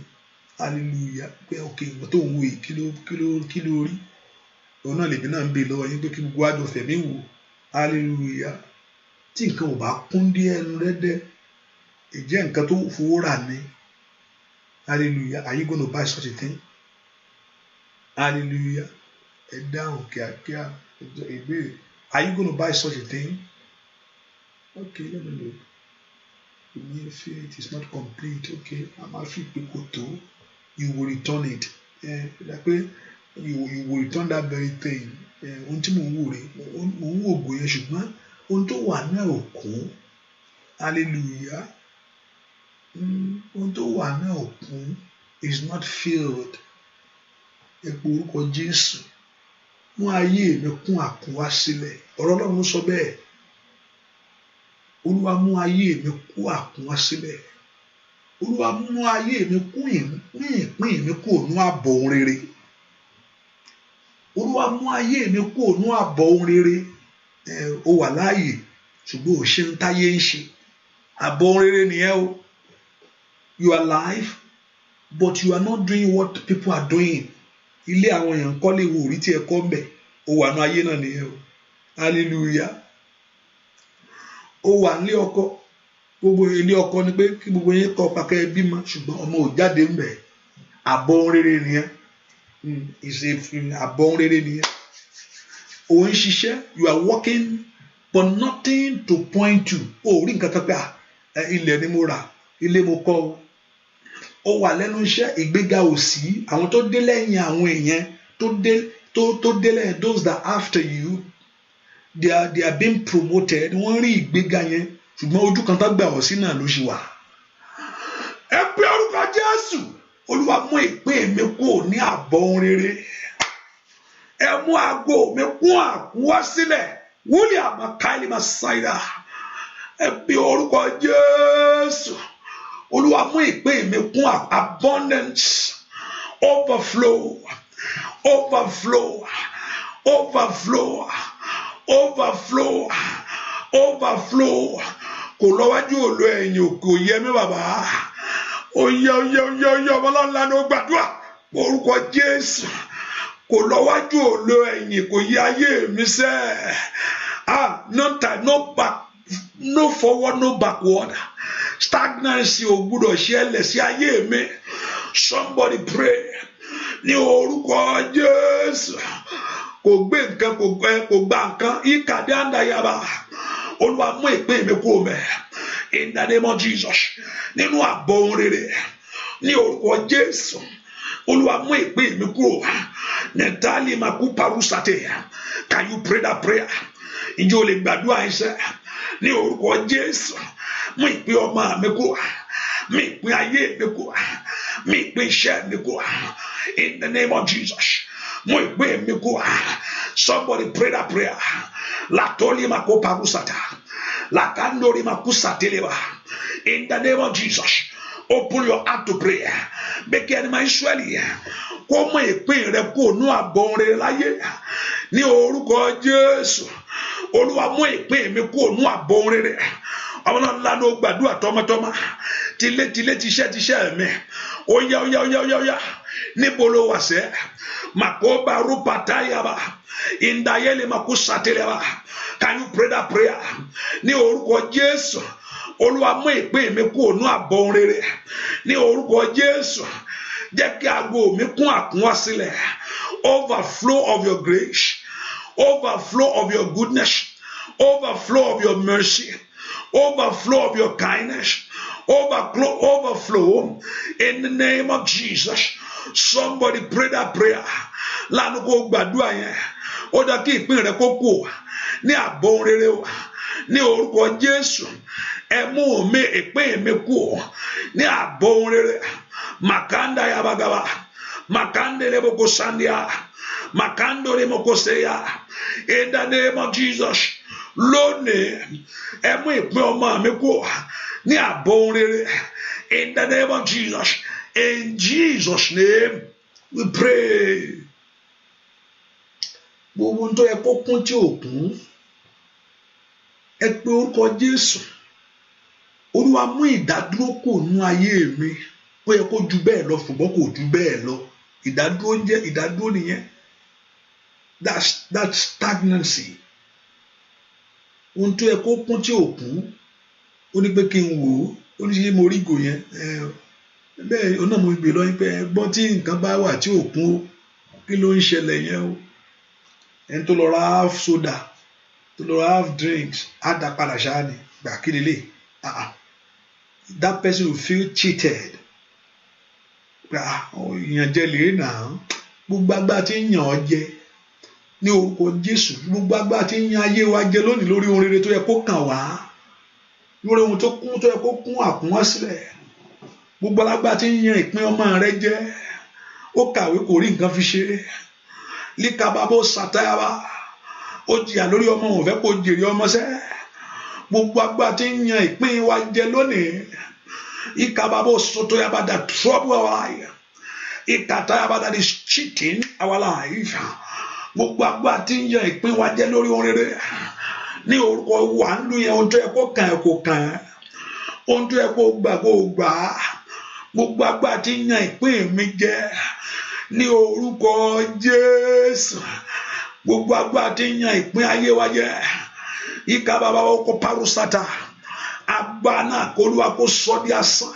Hallelujah. Pé okay ìwọ tó ń wò yìí kí ló rí? Òun náà lèmi náà ń bè lọ́wọ́ yín pé kí gbogbo àjọ fẹ̀mí wò. Hallelujah. Tí nǹkan ò bá kún dé ẹnu rẹ́dẹ́, ìjẹ́ nǹkan tó fowó rà ni. Hallelujah. Are you going to buy such a thing? Hallelujah. Ẹ dáhùn kíákíá ìbéèrè. Are you going to buy such a thing? Okay, let me look. If it is not complete, okay, I'm actually people too. You will return it. You will return that very thing. Ohun tí mò ń wò rèé, mò ń wò ògùn yẹn ṣùgbọ́n ohun tó wà náà ò kún. Hallelujah. Ohun tó wà náà ò kún is not filled. Ẹ pe orúkọ Jésù. Mú ayé mi kún àkúnwá sílẹ̀. Ọ̀rọ̀ Ọlọ́run sọ bẹ́ẹ̀. Olúwa mú ayé mi kún àkúnwá sílẹ̀. Olúwa mú ayé mi kún ìpín mi kún ònú àbọ̀ ohun rere. Olúwa mú ayé mi kún ònú àbọ̀ ohun rere. Ó wà láàyè ṣùgbọ́n ò ṣe ń táyé ń ṣe. àbọ̀ rere nìyẹn o. You are alive but you are not doing what people are doing. Ilé àwọn èèyàn kọ́lé wo orí tí ẹ kọ́ mbẹ̀ ó wà ní ayé náà nìyẹn o. Hallelujah. Ó wà nílé ọkọ, gbogbo ilé ọkọ ni pé kí gbogbo yín kọ́ pàkẹ́ bímọ ṣùgbọ́n ọmọ ò jáde mbẹ̀. Àbọ̀ rere nìyẹn. Àbọ̀ rere nìyẹn. Ó ń ṣiṣẹ́, you are working but nothing to point to. Ó rí nǹkan kan pé ilẹ̀ ni mo rà, ilé mo kọ́ o. Ó wà lẹ́nu iṣẹ́, ìgbéga ò sí. Àwọn tó dé lẹ́yìn àwọn èèyàn tó dé lẹ́yìn those that after you they are being promoted. Wọ́n rí ìgbéga yẹn ṣùgbọ́n ojú kan tó gbà wọ́n sí náà ló ṣì wà. Ẹ pé orúkọ Jésù. Olúwa mú ìpín mi kúrò ní àbọ̀ rere. Ẹ mú aago mi kún àkúwá sílẹ̀. William Akaili Masaida. Ẹ pé orúkọ Jésù. Olúwa mú ìpín mi kún abundance, overflow, overflow, overflow, overflow, overflow. Kò lọ́wájú òlo ẹ̀yìn kò yẹ mí bàbá. Oyè ọmọlọ́lá ló gbàdúrà. Orúkọ Jésù. Kò lọ́wájú òlo ẹ̀yìn kò yẹ ayé mi sẹ́. No time, no back, no forward, no backward. Stagnancy ò gbúdọ̀ ṣẹlẹ̀ sí ayé mi. Somebody pray. Ní orúkọ Jésù. Kò gbé nǹkan kò gbà nǹkan. Ìkàdé àndàyàbá. Olúwa mú ìpín mi kúrò mẹ́. In the name of Jesus. Nínú àbọ̀ rere. Ní orúkọ Jésù. Olúwa mú ìpín mi kúrò. Nẹ̀tàlí màkú parúsàtẹ̀. Can you pray that prayer? Ǹjẹ́ o lè gbàdúrà iṣẹ́? Ní orúkọ Jésù. Mú ìpín ọmọ mi kúrò. Mú ìpín ayé mi kúrò. Mú ìpín iṣẹ́ mi kúrò. In the name of Jesus. Mú ìpín mi kúrò. Somebody pray that prayer. Latoli mako parusata. Lakandori makusateleba. In the name of Jesus. Open your heart to prayer. Make any man Israeli. Kó mú ìpín rẹ kúrò ní àbọ̀ rere láyé. Ní orúkọ Jésù. Olúwa mú ìpín mi kúrò ní àbọ̀ rere. Àwọn náà lánàá gbàdúrà tọmọtọmọ. Tilé tíṣẹ́ mi. Oya. Níbo ló wà sẹ́? Makoba rupatayaba. Indayele makusateleba. Can you pray that prayer? Ní orúkọ Jésù. Olúwa mú ìpín mi kúrò ní àbọ̀ rere. Ní orúkọ Jésù. Jẹ́ kí aago mi kún àkúnwá sílẹ̀. Overflow of your grace. Overflow of your goodness. Overflow of your mercy. Overflow of your kindness. Overflow in the name of Jesus. Somebody pray that prayer. Lánàá kó gbàdúrà yẹn. Ó dá kí ìpín rẹ kó kú ní àbọ̀ rere o. Ní orúkọ Jésù. Ẹ mú mi ìpín mi kú ní àbọ̀ rere. Makanda ya bagaba. Makandele boko sandia. Makandole moko seya. In the name of Jesus. Lónìí, ẹ mú ìpín ọmọ mi kú ní àbọ̀ rere. In the name of Jesus. In Jesus' name, we pray. Gbogbo tó yẹ kó kún tí ò kún. Ẹ pé orúkọ Jésù. Olúwa mú ìdádúró kù nínú ayé mi. Ó yẹ kó ju bẹ́ẹ̀ lọ ṣùgbọ́n kò ju bẹ́ẹ̀ lọ. Ìdádúró nìyẹn. That's stagnancy. Ohun tó yẹ kó kún tí ò kún. Ó ní pé kí n wò ó. Ó ní ṣe mo rí ìgò yẹn. Bẹ́ẹ̀ ọ̀nà mo gbé lọ pé gbọ́n tí nǹkan bá wà tí ò kún kí ló ń ṣẹlẹ̀ yẹn o. Ẹni tó lọ ra half soda tó lọ ra half drinks á dá padà ṣáà ní gbà kí lélẹ̀. That person will feel cheated. Ìyànjẹ lè nà án. Gbogbo agbá tí ń yàn ọ́ jẹ ní orúkọ Jésù. Gbogbo agbá tí ń yan ayé wa jẹ lónìí lórí ohun rere tó yẹ kó kàn wá. Lórí ohun tó yẹ kó kún àkúnwá sílẹ̀. Gbogbo alágbá tí ń yan ìpín ọmọ rẹ jẹ. Ó kàwé kò rí nǹkan fi ṣe. Líkàbábó sàtáyàbá. Ó jìyà lórí ọmọ òun fẹ́ kó jèrè ọmọ sẹ́. Gbogbo agbá tí ń yan ìpín wa jẹ lónìí. Ikababo sotoyaba that trouble our life. Ikatayaba that is cheating our life. Gbogbo agbá tí ń yan ìpín wa jẹ lórí ohun rere. Ní orúkọ wà ń lu yẹn ohun tó yẹ kó kàn ẹ́ kò kàn ẹ́. ohun tó yẹ kó gbà kó gbà á. Gbogbo agbára tí ń yan ìpín mi jẹ ní orúkọ Jésù. Gbogbo agbára tí ń yan ìpín ayé wa jẹ. Ìka bàbá ọkọ parusata. Agbára náà kó Olúwa kó sọ di asán.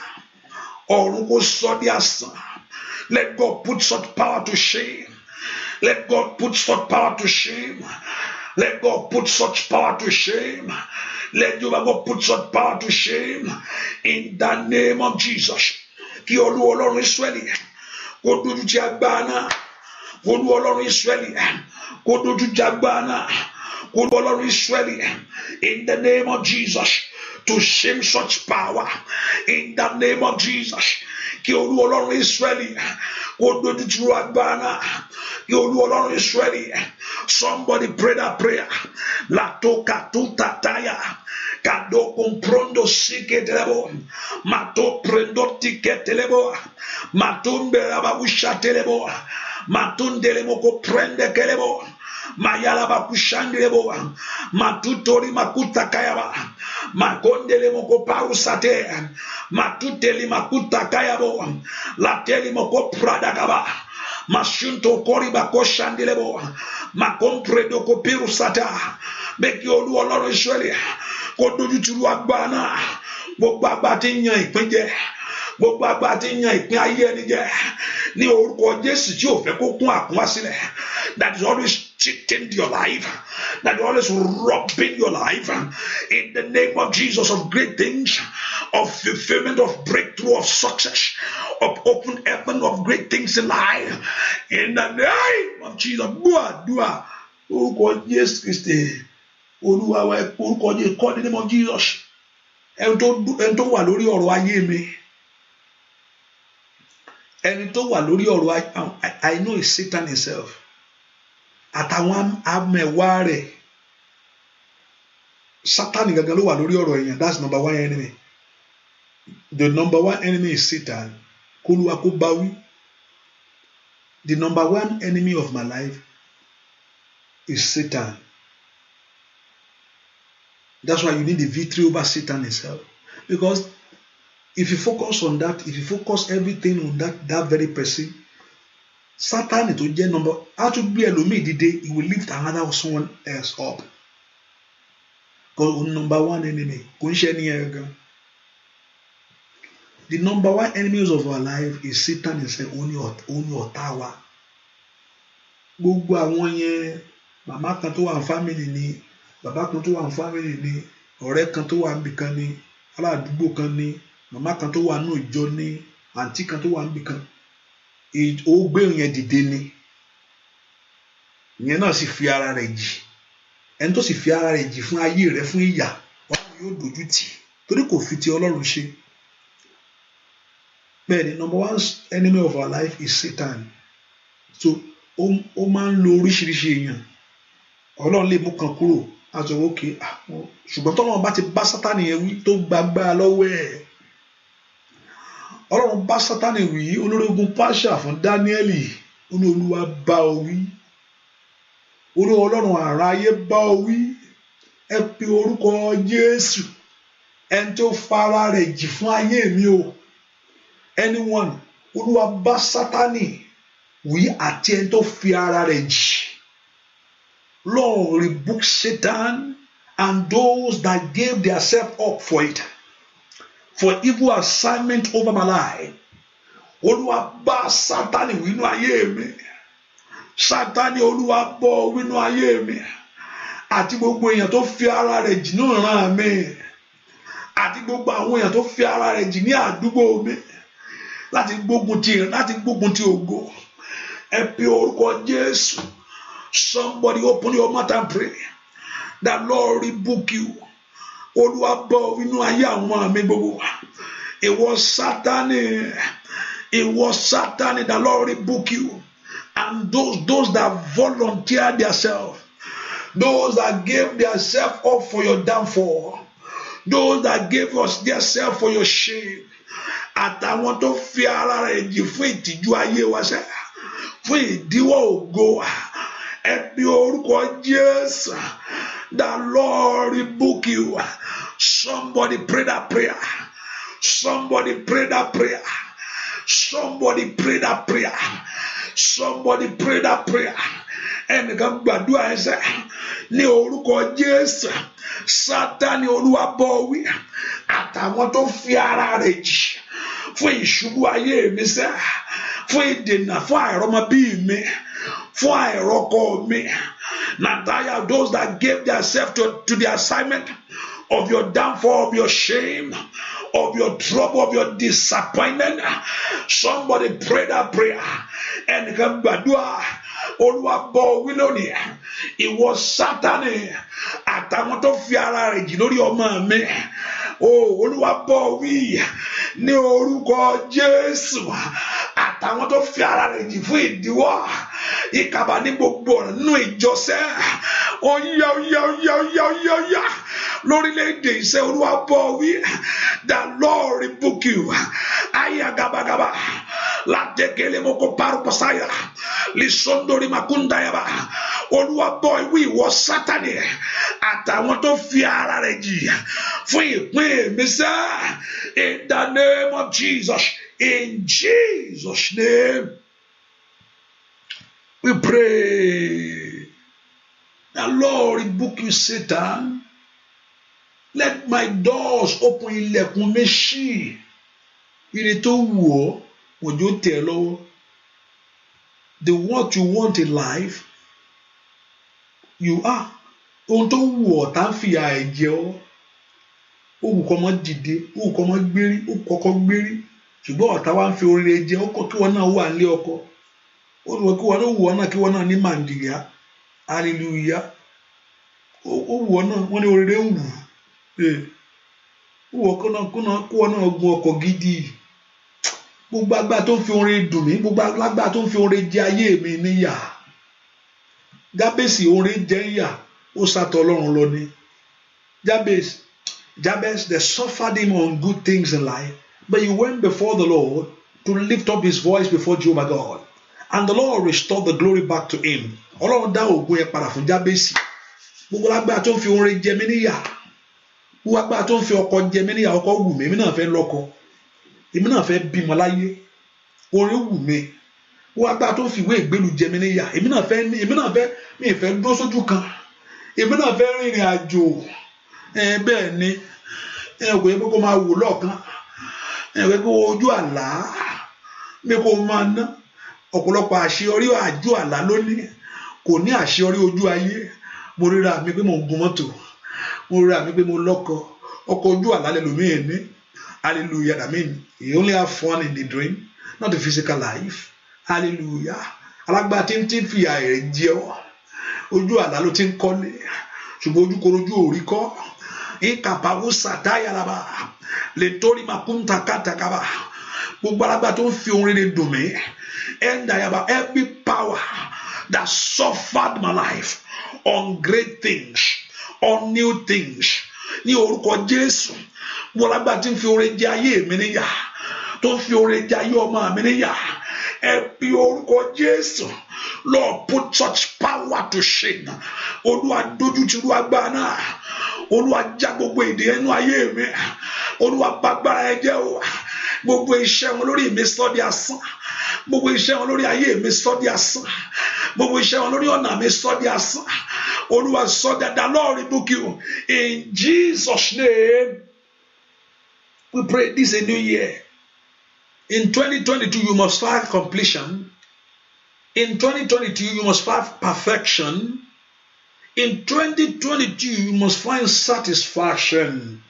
Ọ̀run kó sọ di asán. Let God put such power to shame. Let God put such power to shame. Let God put such power to shame. Let Jehovah God put such power to shame. In the name of Jesus. Kí Olúwa Ọlọ́run Ísírẹ́lì kó dojú ti agbára náà. Olúwa Ọlọ́run Ísírẹ́lì kó dojú ti agbára náà. Olúwa Ọlọ́run Ísírẹ́lì, in the name of Jesus, to shame such power. In the name of Jesus. Kí Olúwa Ọlọ́run Ísírẹ́lì kó dojú ti agbára náà. Kí Olúwa Ọlọ́run Ísírẹ́lì. Somebody pray that prayer. La toca tuta taya. Kado comprondo siketelebo. Mato prendo tiketelebo. Matumbe rababusha telebo. Matundelemo ko prende kelebo. Mayala bakushandelebo. Matutori makuta kayaba. Makondelemo ko parusate. Matuteli makuta kayabo. Lateli moko pradagaba. Mashunto koriba ko shandelebo. Makompredo ko pirusata. Make you Olúwa Ọlọ́run Ísírẹ́lì kó dojú ti agbára náà. Gbogbo agbára tí ń yan ìpín jẹ. Gbogbo agbára tí ń yan ìpín ayé ẹni jẹ. Ní orúkọ Jésù tí ò fẹ́ kó kún àkúnwá sílẹ̀. That is always cheating your life. That is always robbing your life. In the name of Jesus, of great things, of fulfillment, of breakthrough, of success, of open heaven, of great things in life. In the name of Jesus. Dua. Orúkọ Jésù Kristi. Olúwa wa orúkọ Jésù. Call the name of Jesus. Ẹni tó wà lórí ọ̀rọ̀ ayé mi. Ẹni tó wà lórí ọ̀rọ̀ ayé, I know it's Satan himself. Àtàwọn amẹ̀wá rẹ̀. Satan gangan ló wà lórí ọ̀rọ̀ èèyàn. That's number one enemy. The number one enemy is Satan. Kólúwa kó bá wí. The number one enemy of my life is Satan. That's why you need the victory over Satan himself. Because if you focus on that, if you focus everything on that very person, Satan tó jẹ́ number, how to be ẹlòmíì dìde, he will lift another someone else up. Because number one enemy, kò ń ṣe ẹni yẹn gan. The number one enemies of our life is Satan himself, only ọ̀tá wa. Gbogbo àwọn yẹn, màmá kan tó wà ní family ni, bàbá kan tó wà ní family ni, ọ̀rẹ́ kan tó wà níbì kan ni, aládùúgbò kan ni, màmá kan tó wà nínú ìjọ ni, àǹtí kan tó wà níbì kan. Ó gbé yẹn dìde ni. Ìyẹn náà sì fi ara rẹ̀ jì. Ẹni tó sì fi ara rẹ̀ jì fún ayé rẹ̀ fún ìyà, Ọlọ́run yóò dojú tì torí kò fi ti Ọlọ́run ṣe. Bẹ́ẹ̀ni, number one enemy of our life is Satan. So ó máa ń lo oríṣiríṣi èèyàn. Ọlọ́run lè mú kan kúrò àjọ òkè, ṣùgbọ́n tọ́lọ́run bá ti bá Sátánì yẹn wí tó gbàgbá lọ́wọ́ ẹ̀. Ọlọ́run bá Sátánì wí, olórí ogun Páṣà fún Dáníẹ́lì, ó ní Olúwa bá ọ wí. Olúwa Ọlọ́run àráyé bá ọ wí. Ẹ pe orúkọ Jésù. Ẹni tó fara rẹ̀ jì fún ayé mi o. Anyone, Olúwa bá Sátánì wí àti ẹni tó fi ara rẹ̀ jì. Lord, rebuke Satan and those that gave themselves up for it, for evil assignment over my life. Olúwa bá Sátánì wí nínú ayé mi. Sátánì, Olúwa bọ́ wí nínú ayé mi. Àti gbogbo èèyàn tó fi ara rẹ̀ jì nínú ìran mi. Àti gbogbo àwọn èèyàn tó fi ara rẹ̀ jì ní àdúgbò mi. Láti gbógun ti ògo. Ẹ pe orúkọ Jésù. Somebody open your mouth and pray. That Lord rebuke you. Olúwa bọ́ nínú ayé àwọn àmì gbogbo. It was Sátánì. It was Sátánì. The Lord rebuke you. And those that volunteered themselves, those that gave themselves up for your downfall, those that gave us themselves for your shame. Àtàwọn tó fi ara rẹ̀ jì fún ìtìjú ayé wa ṣe, fún ìdíwọ́ ògo. Ẹ pe orúkọ Jésù. The Lord rebuke you. Somebody pray that prayer. Somebody pray that prayer. Somebody pray that prayer. Somebody pray that prayer. Ẹnìkan gbàdúrà ẹsẹ̀ ní orúkọ Jésù. Sátánì Olúwa bọ̀ wí àtàwọn tó fi ara rẹ̀ jì fún ìṣubú ayé mi sẹ́, fún ìdènà, fún àìrọ́mọbí mi, fún àìrọ́kọ mi. Nataya, those that gave themselves to the assignment of your downfall, of your shame, of your trouble, of your disappointment. Somebody pray that prayer. And gbàdúrà Olúwa bọ̀ wí lónìí. Ìwọ Sátánì àtàwọn tó fi ara rẹ̀ jì lórí ọmọ mi. Olúwa bọ̀ wí ní orúkọ Jésù. Àtàwọn tó fi ara rẹ̀ jì fún ìdíwọ́ ìkàbà ní gbogbo ọ̀nà nínú ìjọsẹ́. Oya lórílẹ̀-èdè iṣẹ́ Olúwa bọ̀ wí. The Lord rebuke you. Ayagabagaba látekele moko parupasaya lisondori makunda yaba. Olúwa bọ̀ wí ìwọ Sátánì àtàwọn tó fi ara rẹ̀ jì fún ìpín mi sẹ́. In the name of Jesus. In Jesus' name we pray. The Lord rebuke you, Satan. Let my doors open. Ilẹ̀kùn mi ṣí. Ire tó wù ọ́ òjò tẹ̀ lọ́wọ́. The what you want in life, you are. Ohun tó wù ọ́ tá ń fìyà ẹ̀ jẹ ọ́. Ó wù kọ́ mọ́ dìde, ó wù kọ́ mọ́ gbérí, ó kọ́kọ́ gbérí. Ṣùgbọ́n ọ̀tá wa ń fi oríire jẹ ọkọ kí wọ́n náà wà nílé ọkọ. Ó lọ kí wọ́n náà wù ọ́ náà kí wọ́n náà ní màndìyà. Hallelujah. Ó wù ọ́ náà wọ́n ní oríire ń wù. Ó wù ọ́ kí wọ́n náà gun ọkọ̀ gidi. Gbogbo agbára tó ń fi orin dùn mí, gbogbo agbára tó ń fi orin jẹ ayé mi níyà. Jábèsì orin jẹ ń yà, ó sátọ̀ Ọlọ́run lọ ni. Jabez, they suffered him on good things in life, but he went before the Lord to lift up his voice before Jehovah God, and the Lord restored the glory back to him. Ọlọ́run dá ògo yẹn padà fún Jábèsì. Gbogbo agbára tó ń fi orin jẹ mí níyà, gbogbo agbára tó ń fi ọkọ jẹ mí níyà, ọkọ wù mí, èmi náà fẹ́ lọ́kọ, èmi náà fẹ́ bímọ láyé, orin wù mí. Gbogbo agbára tó ń fi ìwé ìgbélu jẹ mí níyà, èmi náà fẹ́ mi ì fẹ́ dúró sójú kan, èmi náà fẹ́ rìnrìn àjò. Bẹ́ẹ̀ ni kò yẹ kó máa wò lọ́ọ̀kan, kò yẹ kó ojú àlá bí kò máa ná. Ọ̀pọ̀lọpọ̀ àṣeyọrí àjò àlá lónìí, kò ní àṣeyọrí ojú ayé. Mo ríra mi pé mo ń gun mọ́tò, mo ríra mi pé mo lọ́kọ, ọkọ̀ ojú àlá lẹ́lòmíì ní. Hallelujah. That means you only have fun in the dream, not the physical life. Hallelujah. Alágbá tí ń fi àìrè jẹ ọ́, ojú àlá ló ti ń kọ́lé, ṣùgbọ́n ojú korojú òrí kọ́. Ìkàpàwọ́ sàtáyàlábà lè torí màkúntà kàtàkàbà. Gbogbo alágbá tó ń fi orin rere dùn mí. Ẹ̀ndàyàbà, every power that suffered my life on great things, on new things, ní orúkọ Jésù. Gbogbo alágbá tí ń fi orin jẹ ayé mi níyà, tó ń fi orin jẹ ayé ọmọ mi níyà. Ẹ̀pì orúkọ Jésù. Lord, put such power to shame. Olúwa dójú tì irú agbára náà. Olúwa já gbogbo èdè ẹnu ayé mi. Olúwa bá agbára ẹ jẹ́ o. Gbogbo iṣẹ́ wọn lórí mi sọ di asán. Gbogbo iṣẹ́ wọn lórí ayé mi sọ di asán. Gbogbo iṣẹ́ wọn lórí ọ̀nà mi sọ di asán. Olúwa sọ that the Lord rebuke you. In Jesus' name, we pray this a new year. In 2022, you must find completion. In 2022, you must find perfection. In 2022, you must find satisfaction.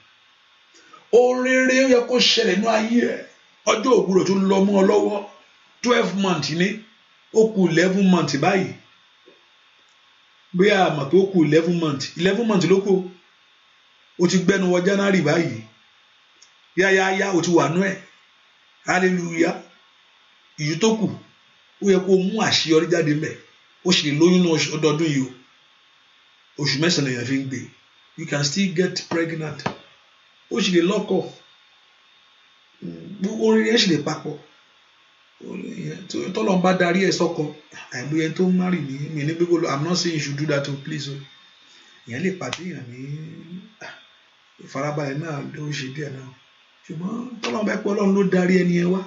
Orere ó yẹ kó ṣẹlẹ̀ ní ayé ẹ̀. Ọjọ́ òwúrọ̀ tó lọ mọ́ ọ lọ́wọ́. 12 months ní, ó kù 11 months báyìí. Bóyá àmọ̀ pé ó kù 11 months. 11 months ló kù. Ó ti gbẹ́nu wọ January báyìí. Yáyáyá ó ti wà nú ẹ̀. Hallelujah. Ìyí tó kù, ó yẹ kó mú àṣeyọrí jáde mẹ́. Ó sì lè lóyún ní ọdọọdún yìí o. Oṣù mẹ́sàn-án lèèyàn fi ń gbé. You can still get pregnant. Ó sì lè lọ́kọ. Orin yẹn sì lè papọ̀. Tọ́lọ́run bá darí ẹ̀ sọ́kọ. Àìmọye tó ń marry mi ní gbogbo. I'm not saying you should do that o, please o. Ìyẹn lè pàdé èèyàn ní ìfarabalẹ̀ náà ló ṣe díẹ̀ náà. ṣùgbọ́n tọ́lọ́run bá pẹ́ Ọlọ́run ló darí ẹni ẹ wá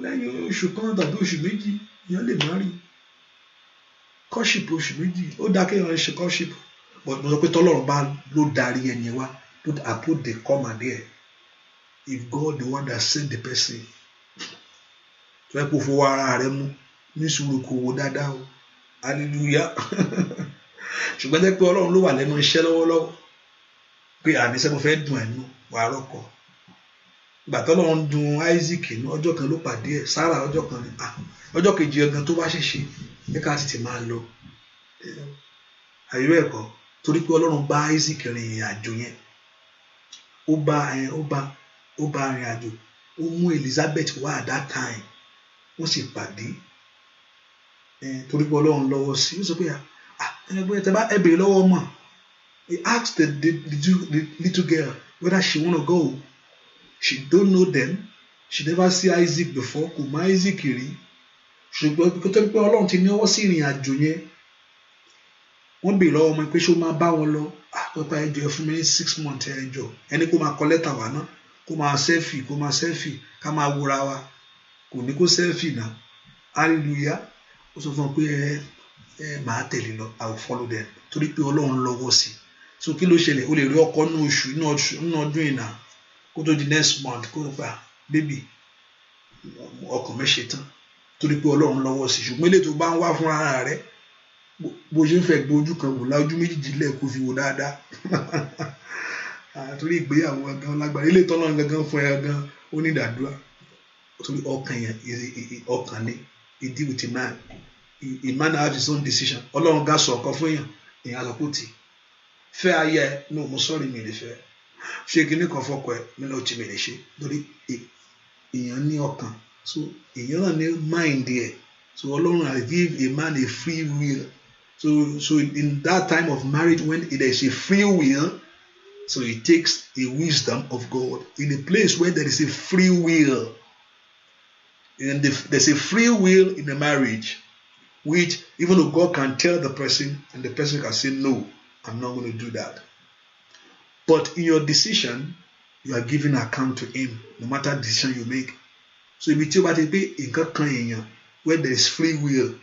lẹ́yìn oṣù kan tàbí oṣù méjì èèyàn lè má rí courtship oṣù méjì ó dáa kéèyàn ṣe courtship but mo sọ pé tọ́lọ́run bá ló darí ẹni ẹ wá I put the comma there if God the one that send the person tó yẹ kó fowó ara rẹ mú ní sùúrù kò wò dáadáa o hallelujah ṣùgbọ́n jẹ́ pé Ọlọ́run ló wà lẹ́nu iṣẹ́ lọ́wọ́lọ́wọ́ pé àníṣe mo fẹ́ dùn ẹnu wàá rọ́kọ̀ ìgbà tọ́lọ́run dùn Isaac ní ọjọ́ kan ló pàdé ẹ̀ Sarah ọjọ́ kan ní ọjọ́ kejì ọgàn tó bá ṣèṣe ní ká tètè máa lọ àyẹ̀wò ẹ̀kọ́ torí pé Ọlọ́run bá Isaac rìn ìrìn àjò yẹn ó bá rìn àjò ó mú Elizabeth wá at that time wọ́n sì pàdé torí pé Ọlọ́run lọ́wọ́ sí ó sọ pé tẹ bá ẹ bèrè lọ́wọ́ mọ̀ he asked the little girl whether she wanna go she don't know them she never see Isaac before kò mọ Isaac rí ṣùgbọ́n kó tó pé Ọlọ́run ti ní ọwọ́ sí ìrìn àjò yẹn wọ́n bèrè lọ́wọ́ ọmọ pé ṣé ó máa bá wọn lọ pípa ẹjọ́ ẹ fún mi ní 6 months ẹjọ́ ẹni kó máa kọ lẹ́tà wá náà kó máa selfie ká máa wúra wa kò ní kó selfie náà hallelujah ó sọ fún ọ pé màá tẹ̀lé lọ I will follow them torí pé Ọlọ́run lọ́wọ́ sí so kí ló ṣẹlẹ̀ o lè rí ọkọ nínú ọdún ìnà kó tó di next month kó o gbà baby ọkọ mi ṣe tán torí pé Ọlọ́run lọ́wọ́ sí ṣùgbọ́n ilé tó bá ń wá fún ara rẹ bó ṣe ń fẹ́ gbé ojú kan wò lájú méjìjì lẹ́ẹ̀kó fi wò dáadáa torí ìgbéyàwó gangan lágbára ilé tọ́lọ́run gangan fún ẹ gangan ó ní ìdádúrà torí ọkàn yẹn ọkàn ni he deal with a man have his own decision Ọlọ́run gá sọ ọkọ fún èèyàn àlọ́kù tì fẹ́ ayé ẹ no mo sọ́ọ̀rì mi lè fẹ́ ṣé kíní kan fọkọ ẹ mi náà ti mi lè ṣe lórí èèyàn ní ọkàn so èèyàn náà ní mind ẹ so Ọlọ́run I give a man a free will so in that time of marriage when there is a free will so it takes a wisdom of God in a place where there is a free will and there's a free will in a marriage which even though God can tell the person and the person can say no I'm not going to do that but in your decision you are giving account to him no matter the decision you make so ibi tí o bá ti pé nǹkan kan èèyàn where there is free will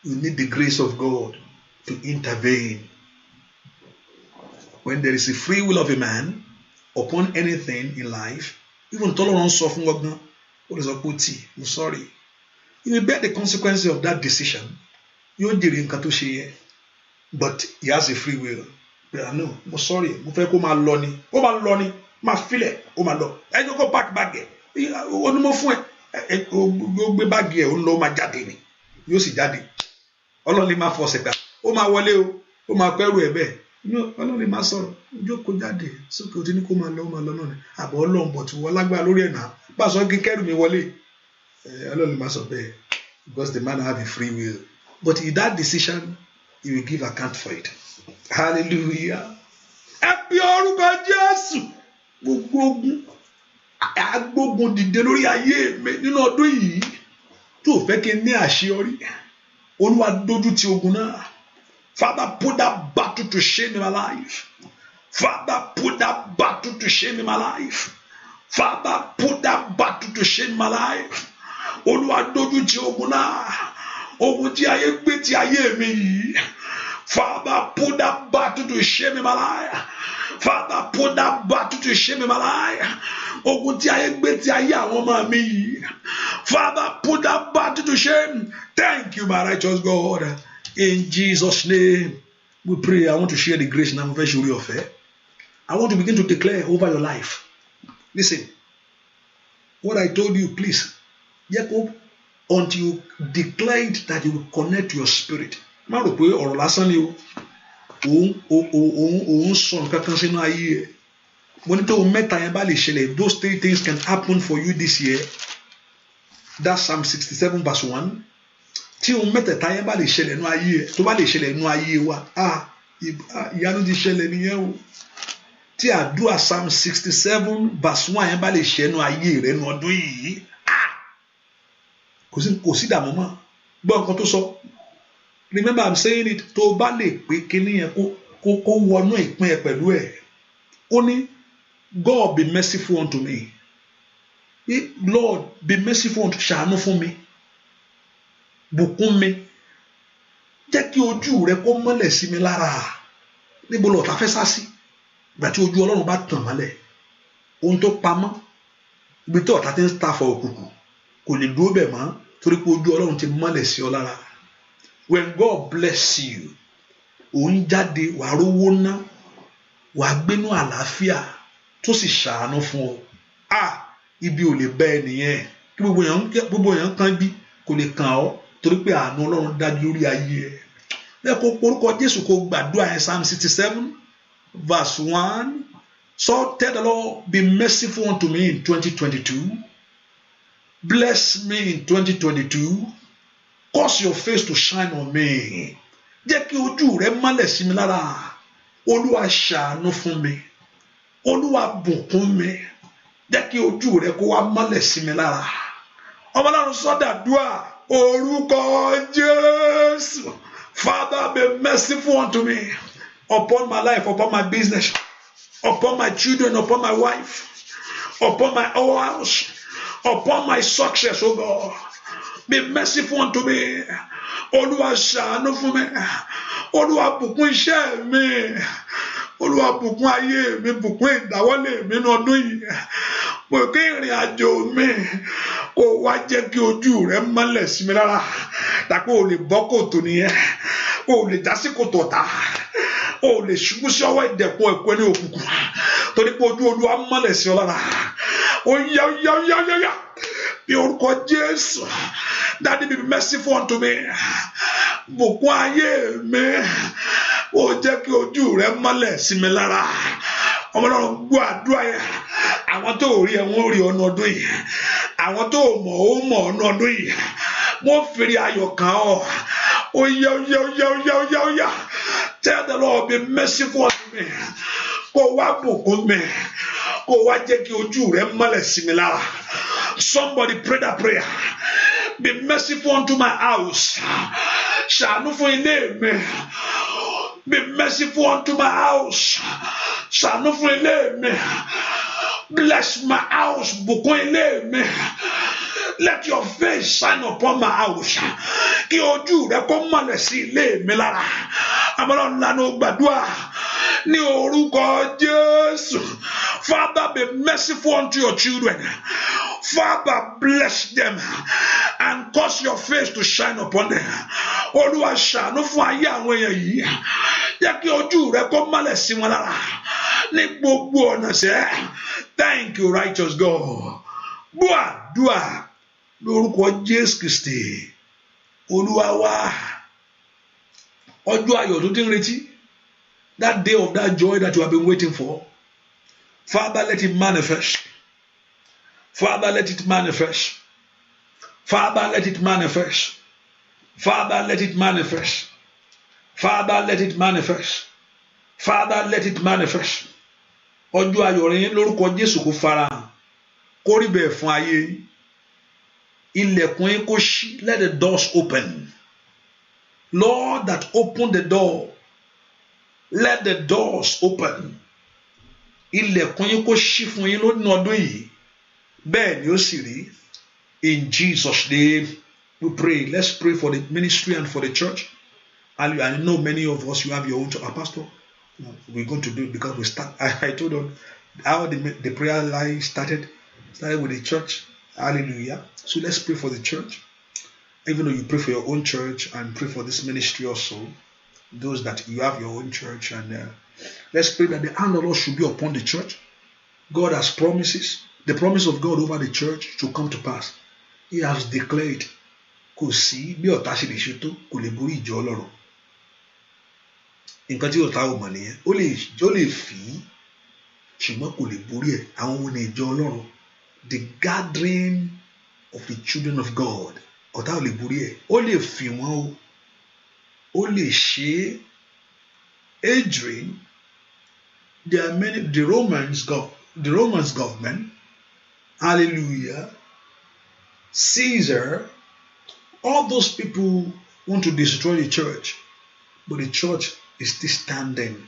you need the grace of God to intervene when there is a free will of a man upon anything in life even tọ́lọ́run sọ fún ọgbọ́n ó lè sọ pé tí I'm sorry you will bear the consequences of that decision yóò jèrè nǹkan tó ṣe yẹ but he has a free will but I know mo sorry mo fẹ́ kó máa lọ ni máa filẹ̀ ó máa lọ ẹjọ́ kó pack bag ẹ̀ ó ní mo fún ẹ ó gbé báàgì ẹ̀ ó ń lọ ó máa jáde ni yóò sì jáde Ọlọ́run lè máa fọsẹ̀ gbà ó máa wọlé o ó máa pẹ́rù ẹ̀ bẹ́ẹ̀ Ọlọ́run lè máa sọ̀rọ̀ ojú kó jáde sókè ó ti ní kó máa lọ ó máa lọ náà ni àbọ̀ Ọlọ́run bọ̀ tí wọ́n lágbára lórí ẹ̀ náà bá a sọ kí kẹ́rù mi wọlé Ọlọ́run lè máa sọ bẹ́ẹ̀ because the man have a free will but in that decision he will give account for it hallelujah ẹ bí orúkọ Jésù gbogbo ogun agbógun dìde lórí ayé mi nínú ọdún yìí tó fẹ́ kí n ní àṣeyọrí Olúwa dójú ti ogun náà Father put that battle to shame in my life Father put that battle to shame in my life Father put that battle to shame in my life Olúwa dójú ti ogun náà ogun tí ayé gbé ti ayé mi yìí Father put that battle to shame in my life Father put that battle to shame in my life ogun tí ayé gbé ti ayé àwọn ọmọ mi yìí Father put that battle to shame. Thank you my righteous God in Jesus name we pray. I want to share the grace now. I want to begin to declare over your life. Listen, what I told you, please, Jacob, until you declare it that you will connect your spirit. Má rò pé ọ̀rọ̀ lásán ni òun sọ nǹkan kan sínú ayé ẹ̀. Mo ní tó mẹ́ta yẹn bá lè ṣẹlẹ̀, those 3 things can happen for you this year. That's Psalm 67 verse 1. Tí òun mẹ́tẹ̀ẹ̀ta yẹn bá lè ṣẹlẹ̀ nínú ayé ẹ̀, tó bá lè ṣẹlẹ̀ nínú ayé wa, ìyanu ti ṣẹlẹ̀ nìyẹn o. Tí àdúrà Psalm 67 verse 1 yẹn bá lè ṣẹ nínú ayé rẹ̀ nínú ọdún yìí, kò sí dààmú mọ́. Gbọ́ nǹkan tó sọ. Remember I'm saying it, tó bá lè pé kíní yẹn kó wọnú ìpín ẹ pẹ̀lú ẹ̀. Ó ní God be merciful unto me. Lord be merciful unto ṣàánú fún mi. Bùkún mi. Jẹ́ kí ojú rẹ kó mọ́lẹ̀ sí mi lára. Níbo lọ̀tá fẹ́ sá sí? Ìgbà tí ojú Ọlọ́run bá tàn mọ́lẹ̀. Ohun tó pamọ́. Ibi tí ọ̀tá ti ń ta fọ òkùnkùn. Kò lè dúró bẹ̀ mọ́. Torí pé ojú Ọlọ́run ti mọ́lẹ̀ sí ọ lára. When God bless you, òun jáde wàá rówó ná, wàá gbénú àlàáfíà tó sì ṣàánú fún ọ. Ibi ò lè bẹ ẹ nìyẹn. Kí gbogbo èèyàn kan bí kò lè kàn ọ́ torí pé àánú Ọlọ́run dájú lórí ayé ẹ. Bẹ́ẹ̀ kó orúkọ Jésù kó gbàdúrà ẹ Psalm 67 verse 1. So tell the Lord, be merciful unto me in 2022. Bless me in 2022. Cause your face to shine on me. Jẹ́ kí ojú rẹ mọ́lẹ̀ sí mi lára. Olúwa ṣàánú fún mi. Olúwa bùkún mi. Jẹ́ kí ojú rẹ kó wá mọ́lẹ̀ sí mi lára. Ọmọ Ọlọ́run sọ́dàdúà orúkọ Jésù. Father, be merciful unto me upon my life, upon my business, upon my children, upon my wife, upon my house, upon my success, oh God. Be merciful unto me. Olúwa ṣàánú fún mi. Olúwa bùkún iṣẹ́ mi. Olúwa bùkún ayé mi, bùkún ìdáwọ́lé mi ní ọdún yìí. Bùkún ìrìn àjò mi. Kó wá jẹ́ kí ojú rẹ mọ́lẹ̀ sí mi lára. Dàpọ̀ ò lè bọ́ kòtò nìyẹn. Ò lè já sí kòtò ọ̀tá. Ò lè ṣubú sí ọwọ́ ìdẹ̀kùn ẹ̀kọ́ ní òkùnkùn. Torí pé ojú Olúwa mọ́lẹ̀ sí ọ lára. Ó yá. Bí orúkọ Jésù. Daddy, be merciful unto me. Bùkún ayé mi. Ó jẹ́ kí ojú rẹ mọ́lẹ̀ sí mi lára. Ọmọ Ọlọ́run gbọ́ àdúrà yẹn. Àwọn tó rí ẹ wọ́n rí ọ̀nà ọdún yìí. Àwọn tó mọ̀ ó mọ̀ ọ̀nà ọdún yìí. Wọ́n fìrí ayọ̀ kàn ọ́. Ó yá. Tell the Lord, be merciful unto me. Kó wá bùkún mi. Kó wá jẹ́ kí ojú rẹ mọ́lẹ̀ sí mi lára. Somebody pray that prayer. Be merciful unto my house. Ṣàánú fún ilé mi. Be merciful unto my house. Ṣàánú fún ilé mi. Bless my house. Bùkún ilé mi. Let your face shine upon my house. Kí ojú rẹ kó mọ́lẹ̀ sí ilé mi lára. Àmọ́ lánàá gbàdúrà ní orúkọ Jésù. Father, be merciful unto your children. Father, bless them and cause your face to shine upon them. Olúwa ṣàánú fún ayé àwọn èèyàn yìí. Jẹ́ kí ojú rẹ kó mọ́lẹ̀ sí wọn lára. Ní gbogbo ọ̀nà sẹ́. Thank you, righteous God. Gbọ́ àdúrà lórúkọ Jésù Kristi. Olúwa wá. Ọjọ́ ayọ̀ tó ti ń retí. That day of that joy that you have been waiting for. Father, let it manifest. Father, let it manifest. Father, let it manifest. Father, let it manifest. Father, let it manifest. Father, let it manifest. Ọjọ́ ayọ̀ rẹ lórúkọ Jésù kó farahàn. Kó rí bẹ́ẹ̀ fún ayé. Ilẹ̀kùn yín kó ṣí. Let the doors open. Lord, that open the door. Let the doors open. Ilẹ̀kùn yín kó ṣí fún yín lónìí ọdún yìí. Bẹ́ẹ̀ ni ó sì rí. In Jesus' name we pray. Let's pray for the ministry and for the church. I know many of us, you have your own church. Pastor, we're going to do it because we start. I told them how the prayer line started with the church. Hallelujah. So let's pray for the church. Even though you pray for your own church and pray for this ministry also, those that you have your own church, and let's pray that the hand of the Lord should be upon the church. God has promises. The promise of God over the church to come to pass. He has declared, kò sí bí ọ̀tá ṣe lè ṣe tó kò lè borí ìjọ Ọlọ́run. Nǹkan tí ọ̀tá ò mọ̀ nìyẹn. Ó lè fì í, ṣùgbọ́n kò lè borí ẹ̀. Àwọn ohun ní ìjọ Ọlọ́run. The gathering of the children of God. Ọ̀tá ò lè borí ẹ̀. Ó lè fì wọ́n o. Ó lè ṣe Adrian. There are many. The Romans government. Hallelujah. Caesar. All those people want to destroy the church, but the church is still standing.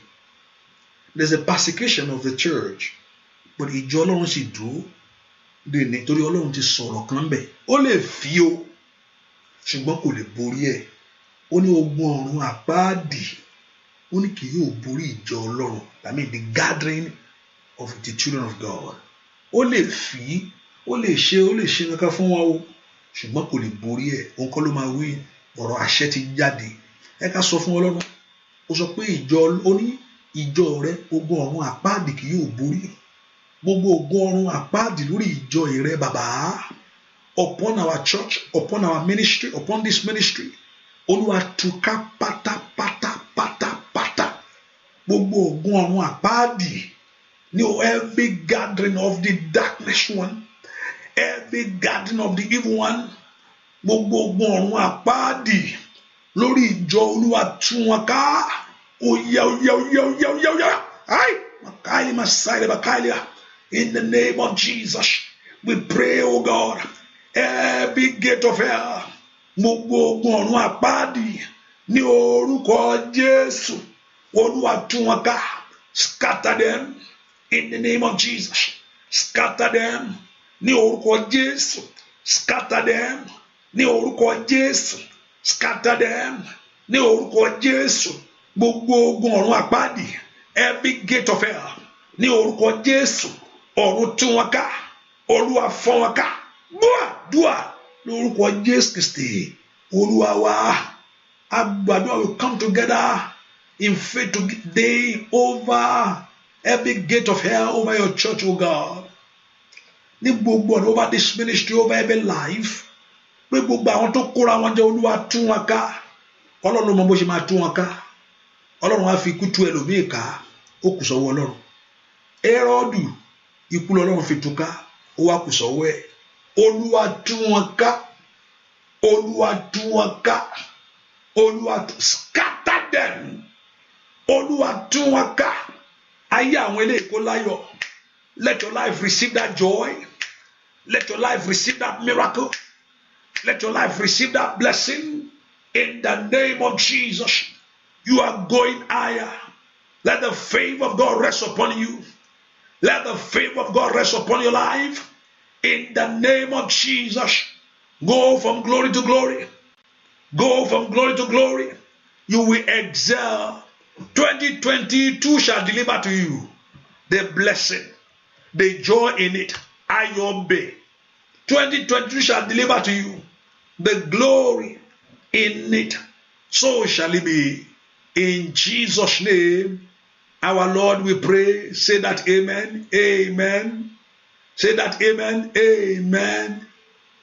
There's a persecution of the church, but ìjọ Ọlọ́run sì dúró dè ní torí Ọlọ́run ti sọ̀rọ̀ kan bẹ̀ ó lè fi o ṣùgbọ́n kò lè borí ẹ̀ ó ní ogun ọ̀run àpáàdì ó ní kì yóò borí ìjọ Ọlọ́run that means the gathering of the children of God ó lè fi ó lè ṣe nǹkan fún wọn o ṣùgbọ́n kò lè borí ẹ̀ òun kọ́ ló máa wí ọ̀rọ̀ àṣẹ ti jáde ẹ ká sọ fún Ọlọ́run ó sọ pé ó ní ìjọ rẹ ogun ọ̀run àpáàdì kì yóò borí gbogbo ogun ọ̀run àpáàdì lórí ìjọ rẹ bàbá upon our church upon our ministry upon this ministry Olúwa túká pátápátá gbogbo ogun ọ̀run àpáàdì ní every gathering of the darkness one every gathering of the evil one gbogbo ogun ọ̀run àpáàdì lórí ìjọ Olúwa tú wọn ká oya ai makaili masaile bakailia in the name of Jesus we pray oh God every gate of hell gbogbo ogun ọ̀run àpáàdì ní orúkọ Jésù Olúwa tú wọn ká scatter them in the name of Jesus scatter them ní orúkọ Jésù scatter them ní orúkọ Jésù scatter them ní orúkọ Jésù gbogbo ogun ọ̀run àpáàdì every gate of hell ní orúkọ Jésù ọ̀run tú wọn ká Olúwa fọ́ wọn ká dúà lórúkọ Jésù Kristi Olúwa wa àgbàdo will come together in faith today over every gate of hell over your church oh God ní gbogbo ọ̀nà over this ministry over every life pé gbogbo àwọn tó kóra wọn jẹ Olúwa tú wọn ká Ọlọ́run mọ bó ṣe máa tú wọn ká Ọlọ́run á fi ikú tú ẹlòmíì ká ó kù sọ́wọ́ Ọlọ́run Hẹ́rọ́dù ikú lọ́lọ́run fi tú ká ó wá kù sọ́wọ́ ẹ̀ Olúwa tú wọn ká Olúwa tú wọn ká Olúwa scatter them Olúwa tú wọn ká ayé àwọn eléyìí kó láyọ̀ let your life receive that joy let your life receive that miracle let your life receive that blessing in the name of Jesus. You are going higher. Let the favor of God rest upon you. Let the favor of God rest upon your life. In the name of Jesus. Go from glory to glory. Go from glory to glory. You will excel. 2022 shall deliver to you the blessing, the joy in it. I obey. 2022 shall deliver to you the glory in it. So shall it be. In Jesus' name, our Lord, we pray. Say that amen, amen. Say that amen, amen.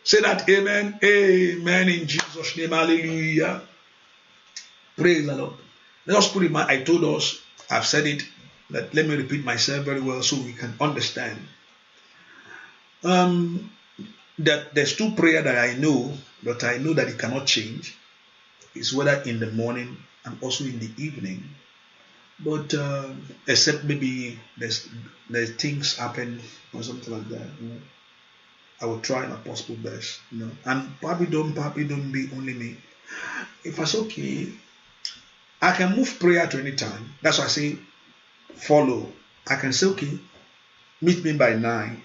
Say that amen, amen. In Jesus' name, hallelujah. Praise the Lord. Let us put in mind, I told us, I've said it, let me repeat myself very well so we can understand. That there's two prayers that I know, but I know that it cannot change. It's whether in the morning and also in the evening, but except maybe there's things happen or something like that. I will try my possible best, and probably don't be only me. If it's okay, I can move prayer to any time. That's why I say follow. I can say okay, meet me by 9,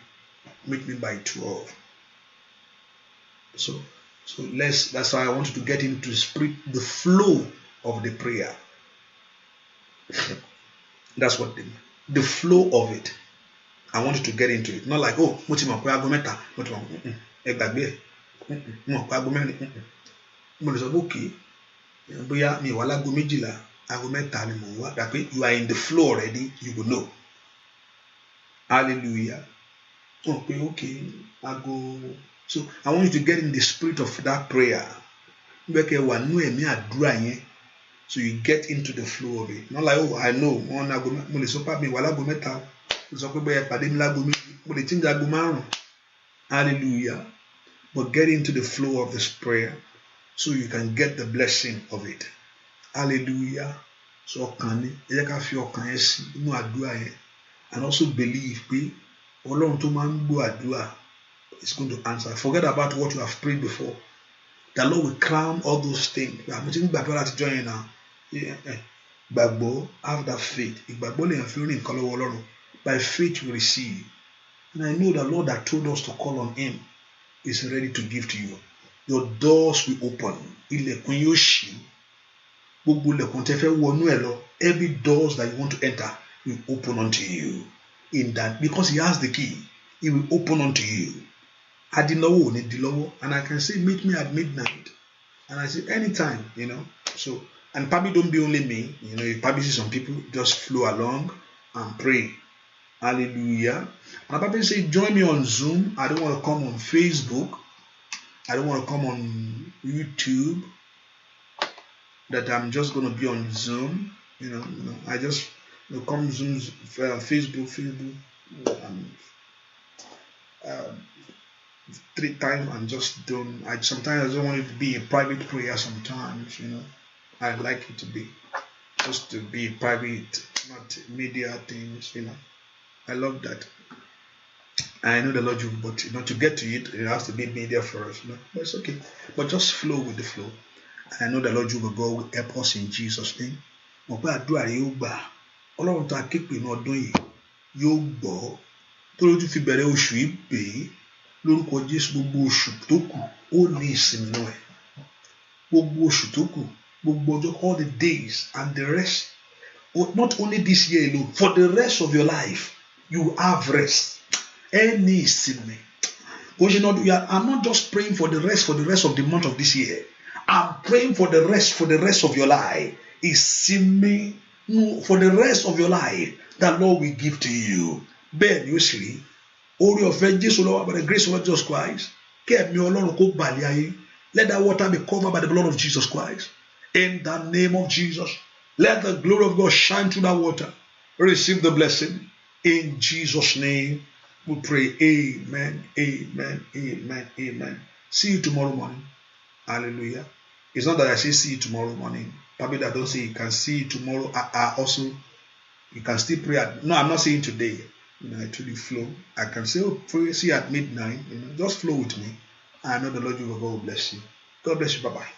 meet me by 12. So that's why I want you to get into the flow of the prayer. That's what the flow of it. I want you to get into it. Not like, oh, mo ti mọ̀ pé aago mẹ́ta, mo ti mọ̀ ẹ gbàgbé mo pa aago mẹ́rin. Mo lè sọ pé okay, bóyá mi wà láago méjìlá, aago mẹ́ta ni mo wá. That way you are in the flow already, you will know. Hallelujah. Okay, aago. So I want you to get in the spirit of that prayer. So you get into the flow of it. Not like, oh, I know. Hallelujah. But get into the flow of this prayer so you can get the blessing of it. Hallelujah. So and also believe it's going to answer. Forget about what you have prayed before. The Lord will crown all those things. I'm going to join now. Have that faith. By faith you receive. And I know the Lord that told us to call on Him is ready to give to you. Your doors will open. Ilẹ̀kùn yóò ṣí. Gbogbo ilẹ̀kùn tẹ́ fẹ́ wọnú ẹ̀ lọ. Every doors that you want to enter will open unto you. In that, because He has the key, He will open unto you. Adilọ́wọ́ ò ní di lọ́wọ́. And I can say, meet me at midnight. And I say, anytime, So, and probably don't be only me. You probably see some people just flow along and pray. Hallelujah. And I probably say, join me on Zoom. I don't want to come on Facebook. I don't want to come on YouTube. That I'm just going to be on Zoom. I just come Zoom, Facebook, 3 times and just don't. Sometimes I don't want it to be a private prayer. Sometimes, I like it to be just to be private, not media things. I love that. I know the Lord you, but to get to it has to be media for us. But it's okay. But just flow with the flow. And I know the Lord you will go will help us in Jesus' name. Mo pé àdúrà rẹ yóò gbà. Ọlọ́run tá a ké pè ní ọdún yìí yóò gbọ́. Tó lójú fi bẹ̀rẹ̀ oṣù yìí pè é. Lórúkọ Jésù gbogbo oṣù tó kù ó ní ìsinmi náà ẹ̀. Gbogbo oṣù tó kù, gbogbo ọjọ́, all the days and the rest. Not only this year alone, for the rest of your life, you will have rest. Any ìsinmi. I'm not just praying for the rest of the month of this year. I'm praying for the rest of your life. Ìsinmi for the rest of your life that Lord will give to you. Bẹ́ẹ̀ ni ó sì rí. Orí ọ̀fẹ́ Jésù lọ́wọ́ by the grace of Jesus Christ. Kẹ́ẹ̀mí Ọlọ́run kó balẹ̀ ayé. Let that water be covered by the blood of Jesus Christ. In the name of Jesus. Let the glory of God shine through that water. Receive the blessing. In Jesus' name we pray. Amen. Amen. Amen. Amen. See you tomorrow morning. Hallelujah. It's not that I say see you tomorrow morning. Probably that I don't say you can see you tomorrow. Also, you can still pray no, I'm not saying today. I told you flow. I can say, pray, see at midnight. Just flow with me. I know the Lord will bless you. God bless you. Bye-bye.